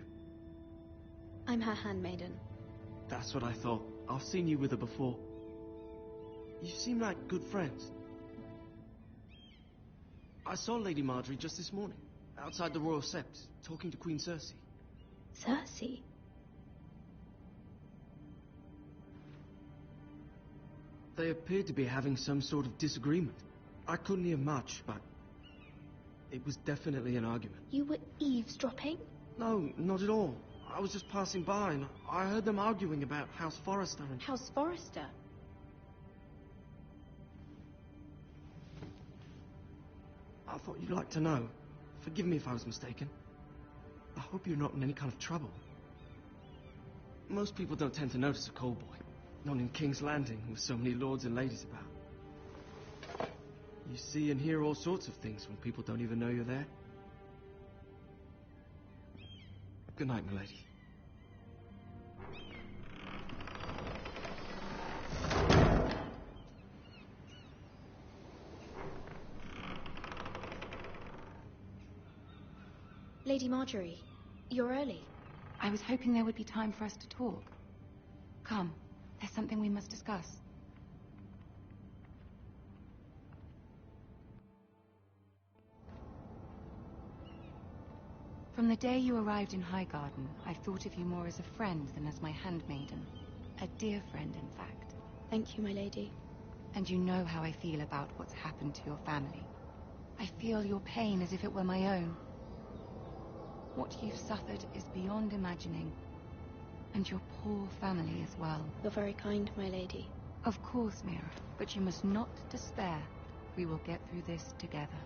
[SPEAKER 10] I'm her handmaiden.
[SPEAKER 4] That's what I thought. I've seen you with her before. You seem like good friends. I saw Lady Marjorie just this morning, outside the Royal Sept, talking to Queen Cersei.
[SPEAKER 10] Cersei?
[SPEAKER 4] They appeared to be having some sort of disagreement. I couldn't hear much, but it was definitely an argument.
[SPEAKER 10] You were eavesdropping?
[SPEAKER 4] No, not at all. I was just passing by and I heard them arguing about House Forrester and...
[SPEAKER 10] House Forrester?
[SPEAKER 4] I thought you'd like to know. Forgive me if I was mistaken. I hope you're not in any kind of trouble. Most people don't tend to notice a call boy. Not in King's Landing with so many lords and ladies about. You see and hear all sorts of things when people don't even know you're there. Good night, milady.
[SPEAKER 10] Lady Marjorie, you're early.
[SPEAKER 16] I was hoping there would be time for us to talk. Come, there's something we must discuss. From the day you arrived in Highgarden, I've thought of you more as a friend than as my handmaiden. A dear friend, in fact.
[SPEAKER 10] Thank you, my lady.
[SPEAKER 16] And you know how I feel about what's happened to your family. I feel your pain as if it were my own. What you've suffered is beyond imagining. And your poor family as well.
[SPEAKER 10] You're very kind, my lady.
[SPEAKER 16] Of course, Mira, but you must not despair. We will get through this together.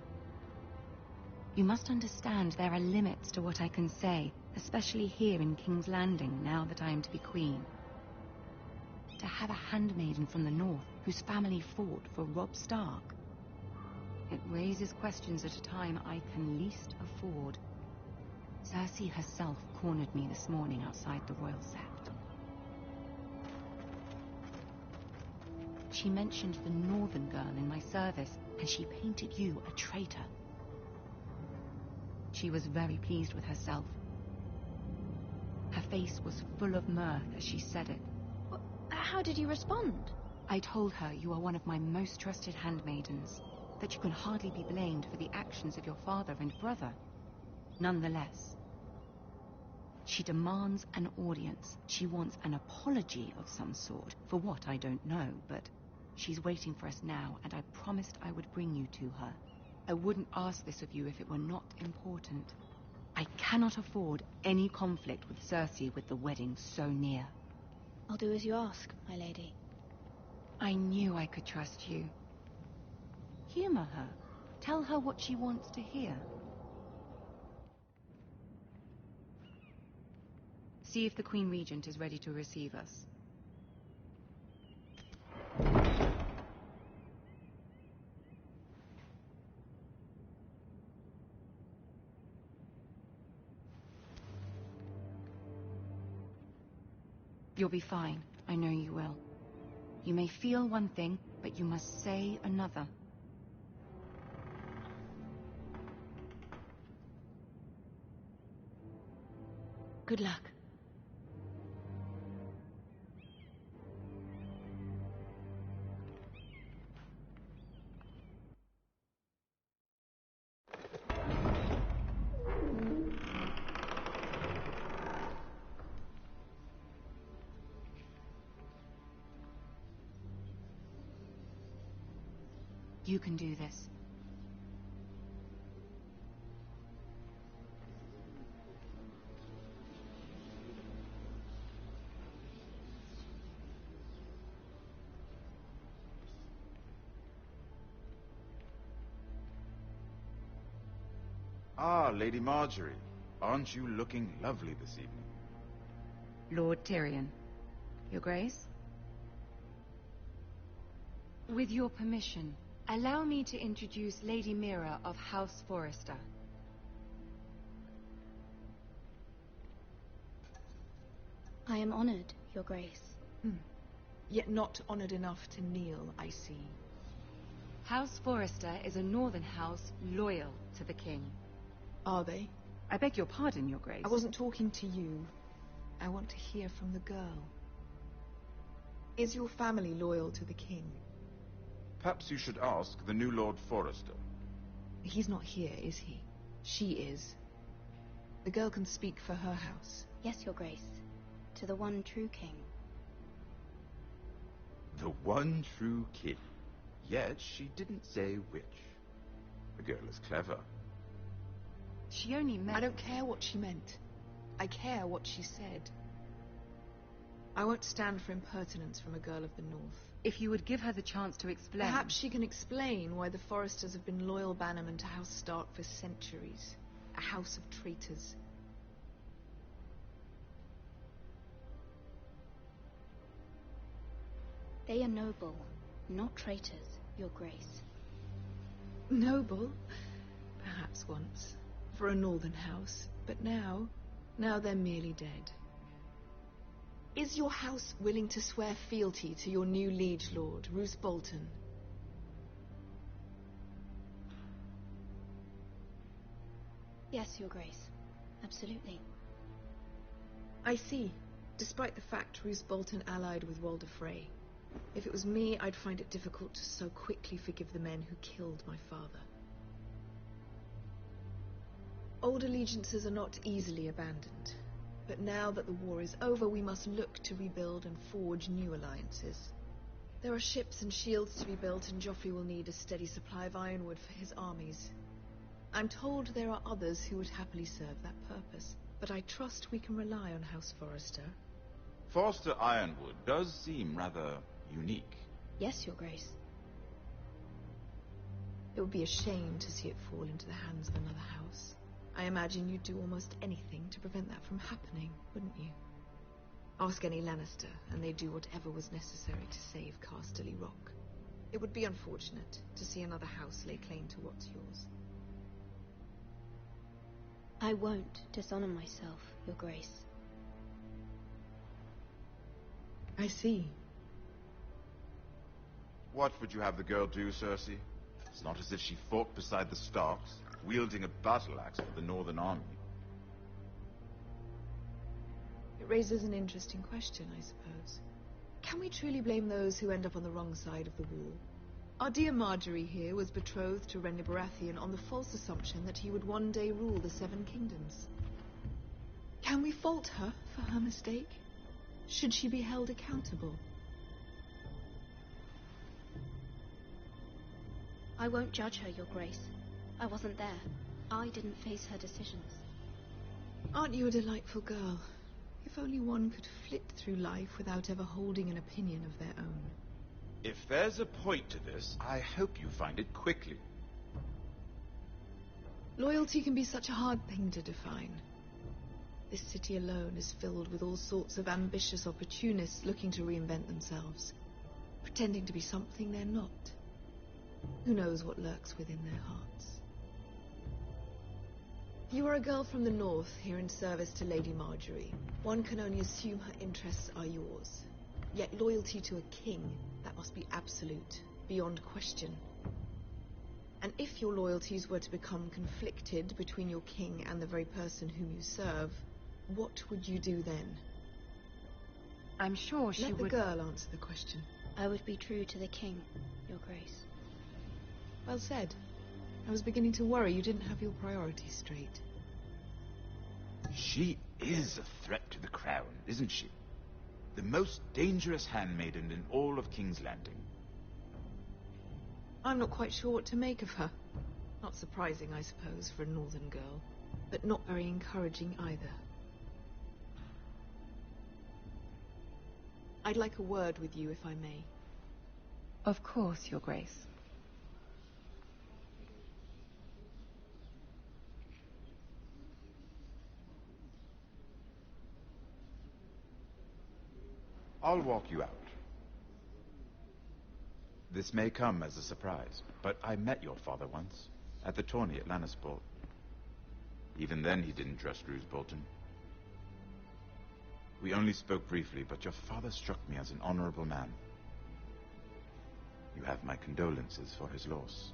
[SPEAKER 16] You must understand there are limits to what I can say, especially here in King's Landing, now that I am to be queen. To have a handmaiden from the north whose family fought for Robb Stark. It raises questions at a time I can least afford. Cersei herself cornered me this morning outside the Royal Sept. She mentioned the northern girl in my service, and she painted you a traitor. She was very pleased with herself. Her face was full of mirth as she said it.
[SPEAKER 10] How did you respond?
[SPEAKER 16] I told her you are one of my most trusted handmaidens, that you can hardly be blamed for the actions of your father and brother. Nonetheless, she demands an audience. She wants an apology of some sort, for what I don't know, but she's waiting for us now, and I promised I would bring you to her. I wouldn't ask this of you if it were not important. I cannot afford any conflict with Cersei with the wedding so near.
[SPEAKER 10] I'll do as you ask, my lady.
[SPEAKER 16] I knew I could trust you. Humor her. Tell her what she wants to hear. See if the Queen Regent is ready to receive us. You'll be fine. I know you will. You may feel one thing, but you must say another. Good luck. You can do this.
[SPEAKER 17] Ah, Lady Marjorie. Aren't you looking lovely this evening?
[SPEAKER 16] Lord Tyrion. Your Grace? With your permission, allow me to introduce Lady Mira of House Forrester.
[SPEAKER 12] I am honored, Your Grace.
[SPEAKER 18] Yet not honored enough to kneel, I see.
[SPEAKER 16] House Forrester is a northern house loyal to the king.
[SPEAKER 18] Are they?
[SPEAKER 16] I beg your pardon, Your Grace.
[SPEAKER 18] I wasn't talking to you. I want to hear from the girl. Is your family loyal to the king?
[SPEAKER 17] Perhaps you should ask the new Lord Forrester.
[SPEAKER 18] He's not here, is he? She is. The girl can speak for her house.
[SPEAKER 12] Yes, Your Grace. To the one true king.
[SPEAKER 17] The one true king. Yet she didn't say which. The girl is clever.
[SPEAKER 16] She only meant...
[SPEAKER 18] I don't care what she meant. I care what she said. I won't stand for impertinence from a girl of the North.
[SPEAKER 16] If you would give her the chance to explain...
[SPEAKER 18] Perhaps she can explain why the Forresters have been loyal bannermen to House Stark for centuries. A house of traitors.
[SPEAKER 12] They are noble, not traitors, Your Grace.
[SPEAKER 18] Noble? Perhaps once. For a northern house. But now they're merely dead. Is your house willing to swear fealty to your new liege lord, Roose Bolton?
[SPEAKER 12] Yes, Your Grace. Absolutely.
[SPEAKER 18] I see. Despite the fact Roose Bolton allied with Walder Frey. If it was me, I'd find it difficult to so quickly forgive the men who killed my father. Old allegiances are not easily abandoned. But now that the war is over, we must look to rebuild and forge new alliances. There are ships and shields to be built, and Joffrey will need a steady supply of ironwood for his armies. I'm told there are others who would happily serve that purpose, but I trust we can rely on House Forrester.
[SPEAKER 17] Forrester Ironwood does seem rather unique.
[SPEAKER 12] Yes, Your Grace.
[SPEAKER 18] It would be a shame to see it fall into the hands of another house. I imagine you'd do almost anything to prevent that from happening, wouldn't you? Ask any Lannister, and they'd do whatever was necessary to save Casterly Rock. It would be unfortunate to see another house lay claim to what's yours.
[SPEAKER 12] I won't dishonor myself, Your Grace.
[SPEAKER 18] I see.
[SPEAKER 17] What would you have the girl do, Cersei? It's not as if she fought beside the Starks, wielding a battle axe for the Northern Army.
[SPEAKER 18] It raises an interesting question, I suppose. Can we truly blame those who end up on the wrong side of the wall? Our dear Marjorie here was betrothed to Renly Baratheon on the false assumption that he would one day rule the Seven Kingdoms. Can we fault her for her mistake? Should she be held accountable?
[SPEAKER 12] I won't judge her, Your Grace. I wasn't there. I didn't face her decisions.
[SPEAKER 18] Aren't you a delightful girl? If only one could flit through life without ever holding an opinion of their own.
[SPEAKER 17] If there's a point to this, I hope you find it quickly.
[SPEAKER 18] Loyalty can be such a hard thing to define. This city alone is filled with all sorts of ambitious opportunists looking to reinvent themselves, pretending to be something they're not. Who knows what lurks within their hearts? You are a girl from the north, here in service to Lady Marjorie. One can only assume her interests are yours. Yet loyalty to a king, that must be absolute, beyond question. And if your loyalties were to become conflicted between your king and the very person whom you serve, what would you do then?
[SPEAKER 16] I'm sure she would...
[SPEAKER 18] Let the girl answer the question.
[SPEAKER 12] I would be true to the king, Your Grace.
[SPEAKER 18] Well said. I was beginning to worry you didn't have your priorities straight.
[SPEAKER 17] She is a threat to the crown, isn't she? The most dangerous handmaiden in all of King's Landing.
[SPEAKER 18] I'm not quite sure what to make of her. Not surprising, I suppose, for a northern girl, but not very encouraging either. I'd like a word with you, if I may.
[SPEAKER 16] Of course, Your Grace.
[SPEAKER 17] I'll walk you out. This may come as a surprise, but I met your father once, at the tourney at Lannisport. Even then he didn't trust Roose Bolton. We only spoke briefly, but your father struck me as an honorable man. You have my condolences for his loss.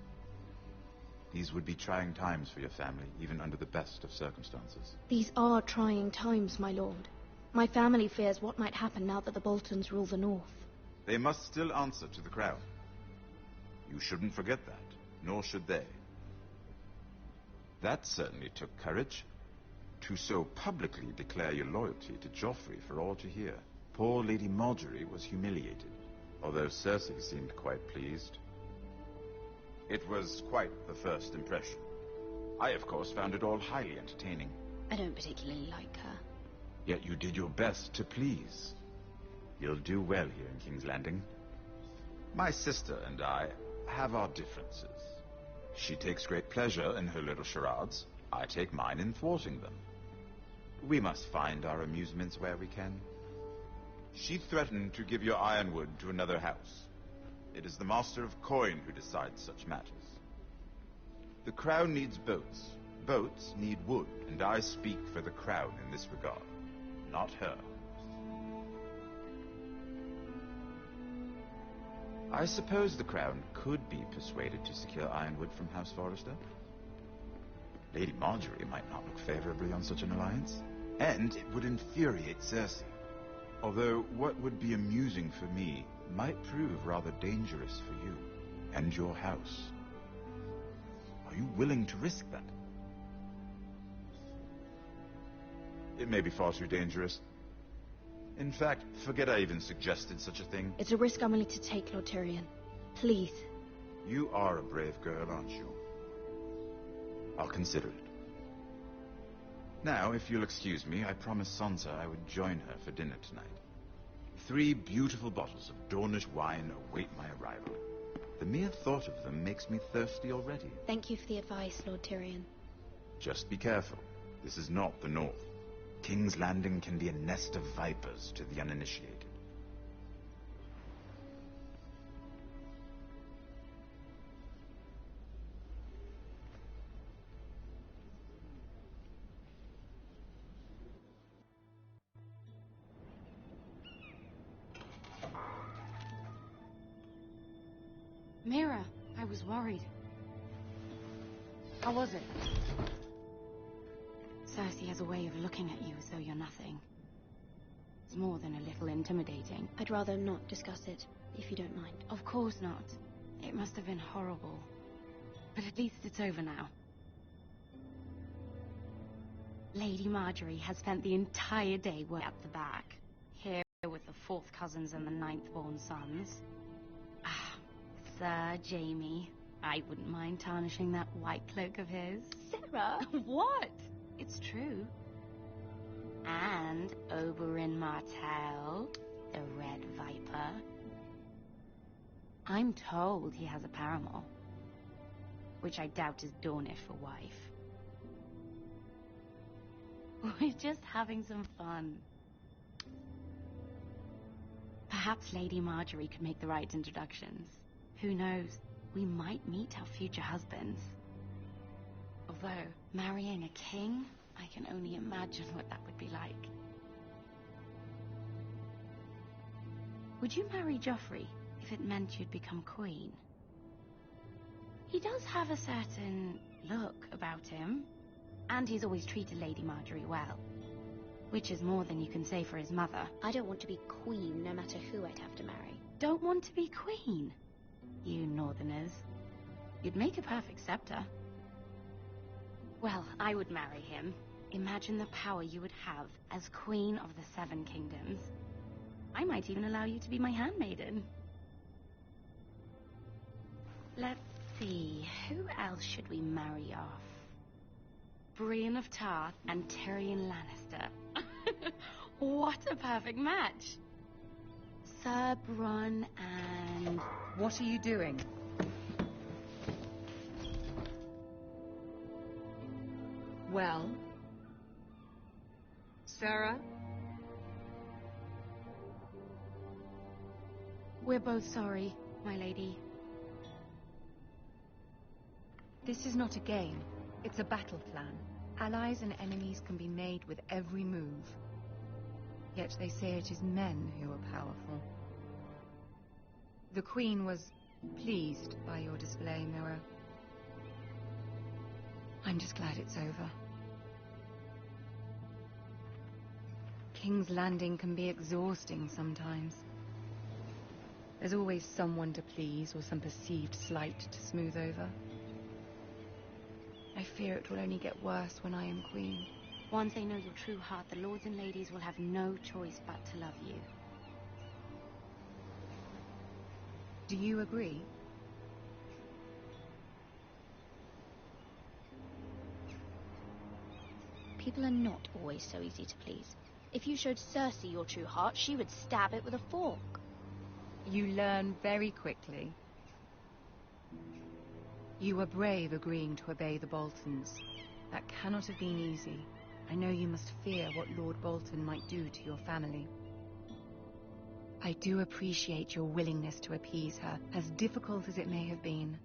[SPEAKER 17] These would be trying times for your family, even under the best of circumstances.
[SPEAKER 12] These are trying times, my lord. My family fears what might happen now that the Boltons rule the North.
[SPEAKER 17] They must still answer to the crown. You shouldn't forget that, nor should they. That certainly took courage. To so publicly declare your loyalty to Joffrey for all to hear. Poor Lady Marjorie was humiliated, although Cersei seemed quite pleased. It was quite the first impression. I, of course, found it all highly entertaining.
[SPEAKER 12] I don't particularly like her.
[SPEAKER 17] Yet you did your best to please. You'll do well here in King's Landing. My sister and I have our differences. She takes great pleasure in her little charades. I take mine in thwarting them. We must find our amusements where we can. She threatened to give your ironwood to another house. It is the Master of Coin who decides such matters. The crown needs boats. Boats need wood, and I speak for the crown in this regard, not her. I suppose the crown could be persuaded to secure ironwood from House Forrester. Lady Marjorie might not look favorably on such an alliance, and it would infuriate Cersei. Although what would be amusing for me might prove rather dangerous for you and your house. Are you willing to risk that? It may be far too dangerous. In fact, forget I even suggested such a thing.
[SPEAKER 12] It's a risk I'm willing to take, Lord Tyrion. Please.
[SPEAKER 17] You are a brave girl, aren't you? I'll consider it. Now, if you'll excuse me, I promised Sansa I would join her for dinner tonight. 3 beautiful bottles of Dornish wine await my arrival. The mere thought of them makes me thirsty already.
[SPEAKER 12] Thank you for the advice, Lord Tyrion.
[SPEAKER 17] Just be careful. This is not the North. King's Landing can be a nest of vipers to the uninitiated.
[SPEAKER 16] Mira, I was worried. How was it? Cersei has a way of looking at you as though you're nothing. It's more than a little intimidating.
[SPEAKER 12] I'd rather not discuss it, if you don't mind.
[SPEAKER 16] Of course not. It must have been horrible. But at least it's over now. Lady Marjorie has spent the entire day at the back, here with the 4th cousins and the 9th-born sons. Ah, Sir Jaime. I wouldn't mind tarnishing that white cloak of his.
[SPEAKER 12] Sarah!
[SPEAKER 16] What? It's true. And Oberyn Martell, the Red Viper. I'm told he has a paramour, which I doubt is Dornish for wife. We're just having some fun. Perhaps Lady Marjorie could make the right introductions. Who knows? We might meet our future husbands. Although, marrying a king, I can only imagine what that would be like. Would you marry Joffrey if it meant you'd become queen? He does have a certain look about him, and he's always treated Lady Marjorie well. Which is more than you can say for his mother.
[SPEAKER 12] I don't want to be queen, no matter who I'd have to marry.
[SPEAKER 16] Don't want to be queen? You northerners. You'd make a perfect scepter. Well, I would marry him. Imagine the power you would have as Queen of the 7 Kingdoms. I might even allow you to be my handmaiden. Let's see, who else should we marry off? Brienne of Tarth and Tyrion Lannister. What a perfect match! Sir Bronn and...
[SPEAKER 19] What are you doing? Well? Sarah?
[SPEAKER 16] We're both sorry, my lady.
[SPEAKER 19] This is not a game. It's a battle plan. Allies and enemies can be made with every move. Yet they say it is men who are powerful. The Queen was pleased by your display, Mira. I'm just glad it's over. King's Landing can be exhausting sometimes. There's always someone to please or some perceived slight to smooth over. I fear it will only get worse when I am queen.
[SPEAKER 16] Once they know your true heart, the lords and ladies will have no choice but to love you.
[SPEAKER 19] Do you agree?
[SPEAKER 11] People are not always so easy to please. If you showed Cersei your true heart, she would stab it with a fork.
[SPEAKER 19] You learn very quickly. You were brave agreeing to obey the Boltons. That cannot have been easy. I know you must fear what Lord Bolton might do to your family. I do appreciate your willingness to appease her, as difficult as it may have been.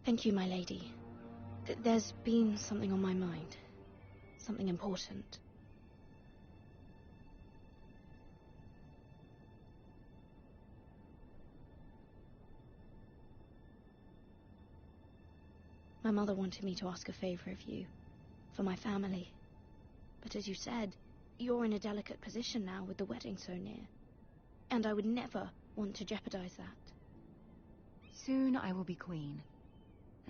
[SPEAKER 11] Thank you, my lady. There's been something on my mind. Something important. My mother wanted me to ask a favor of you, for my family. But as you said, you're in a delicate position now with the wedding so near. And I would never want to jeopardize that.
[SPEAKER 19] Soon I will be queen.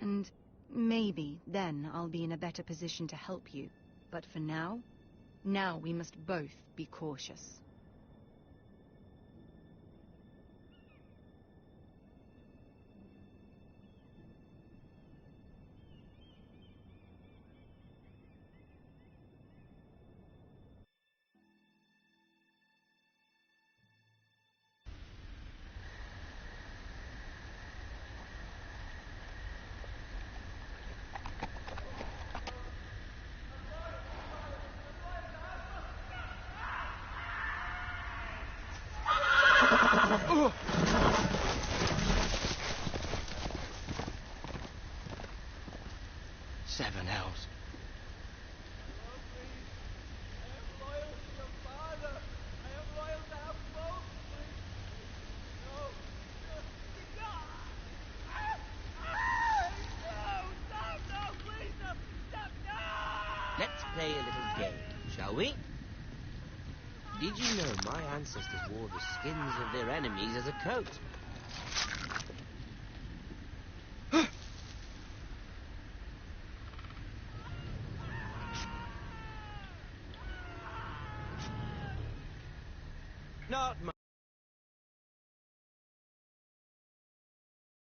[SPEAKER 19] And maybe then I'll be in a better position to help you. But for now we must both be cautious.
[SPEAKER 9] Seven hells.
[SPEAKER 20] Let's play a little game, shall we? Did you know my ancestors wore the skins of their enemies as a coat? Not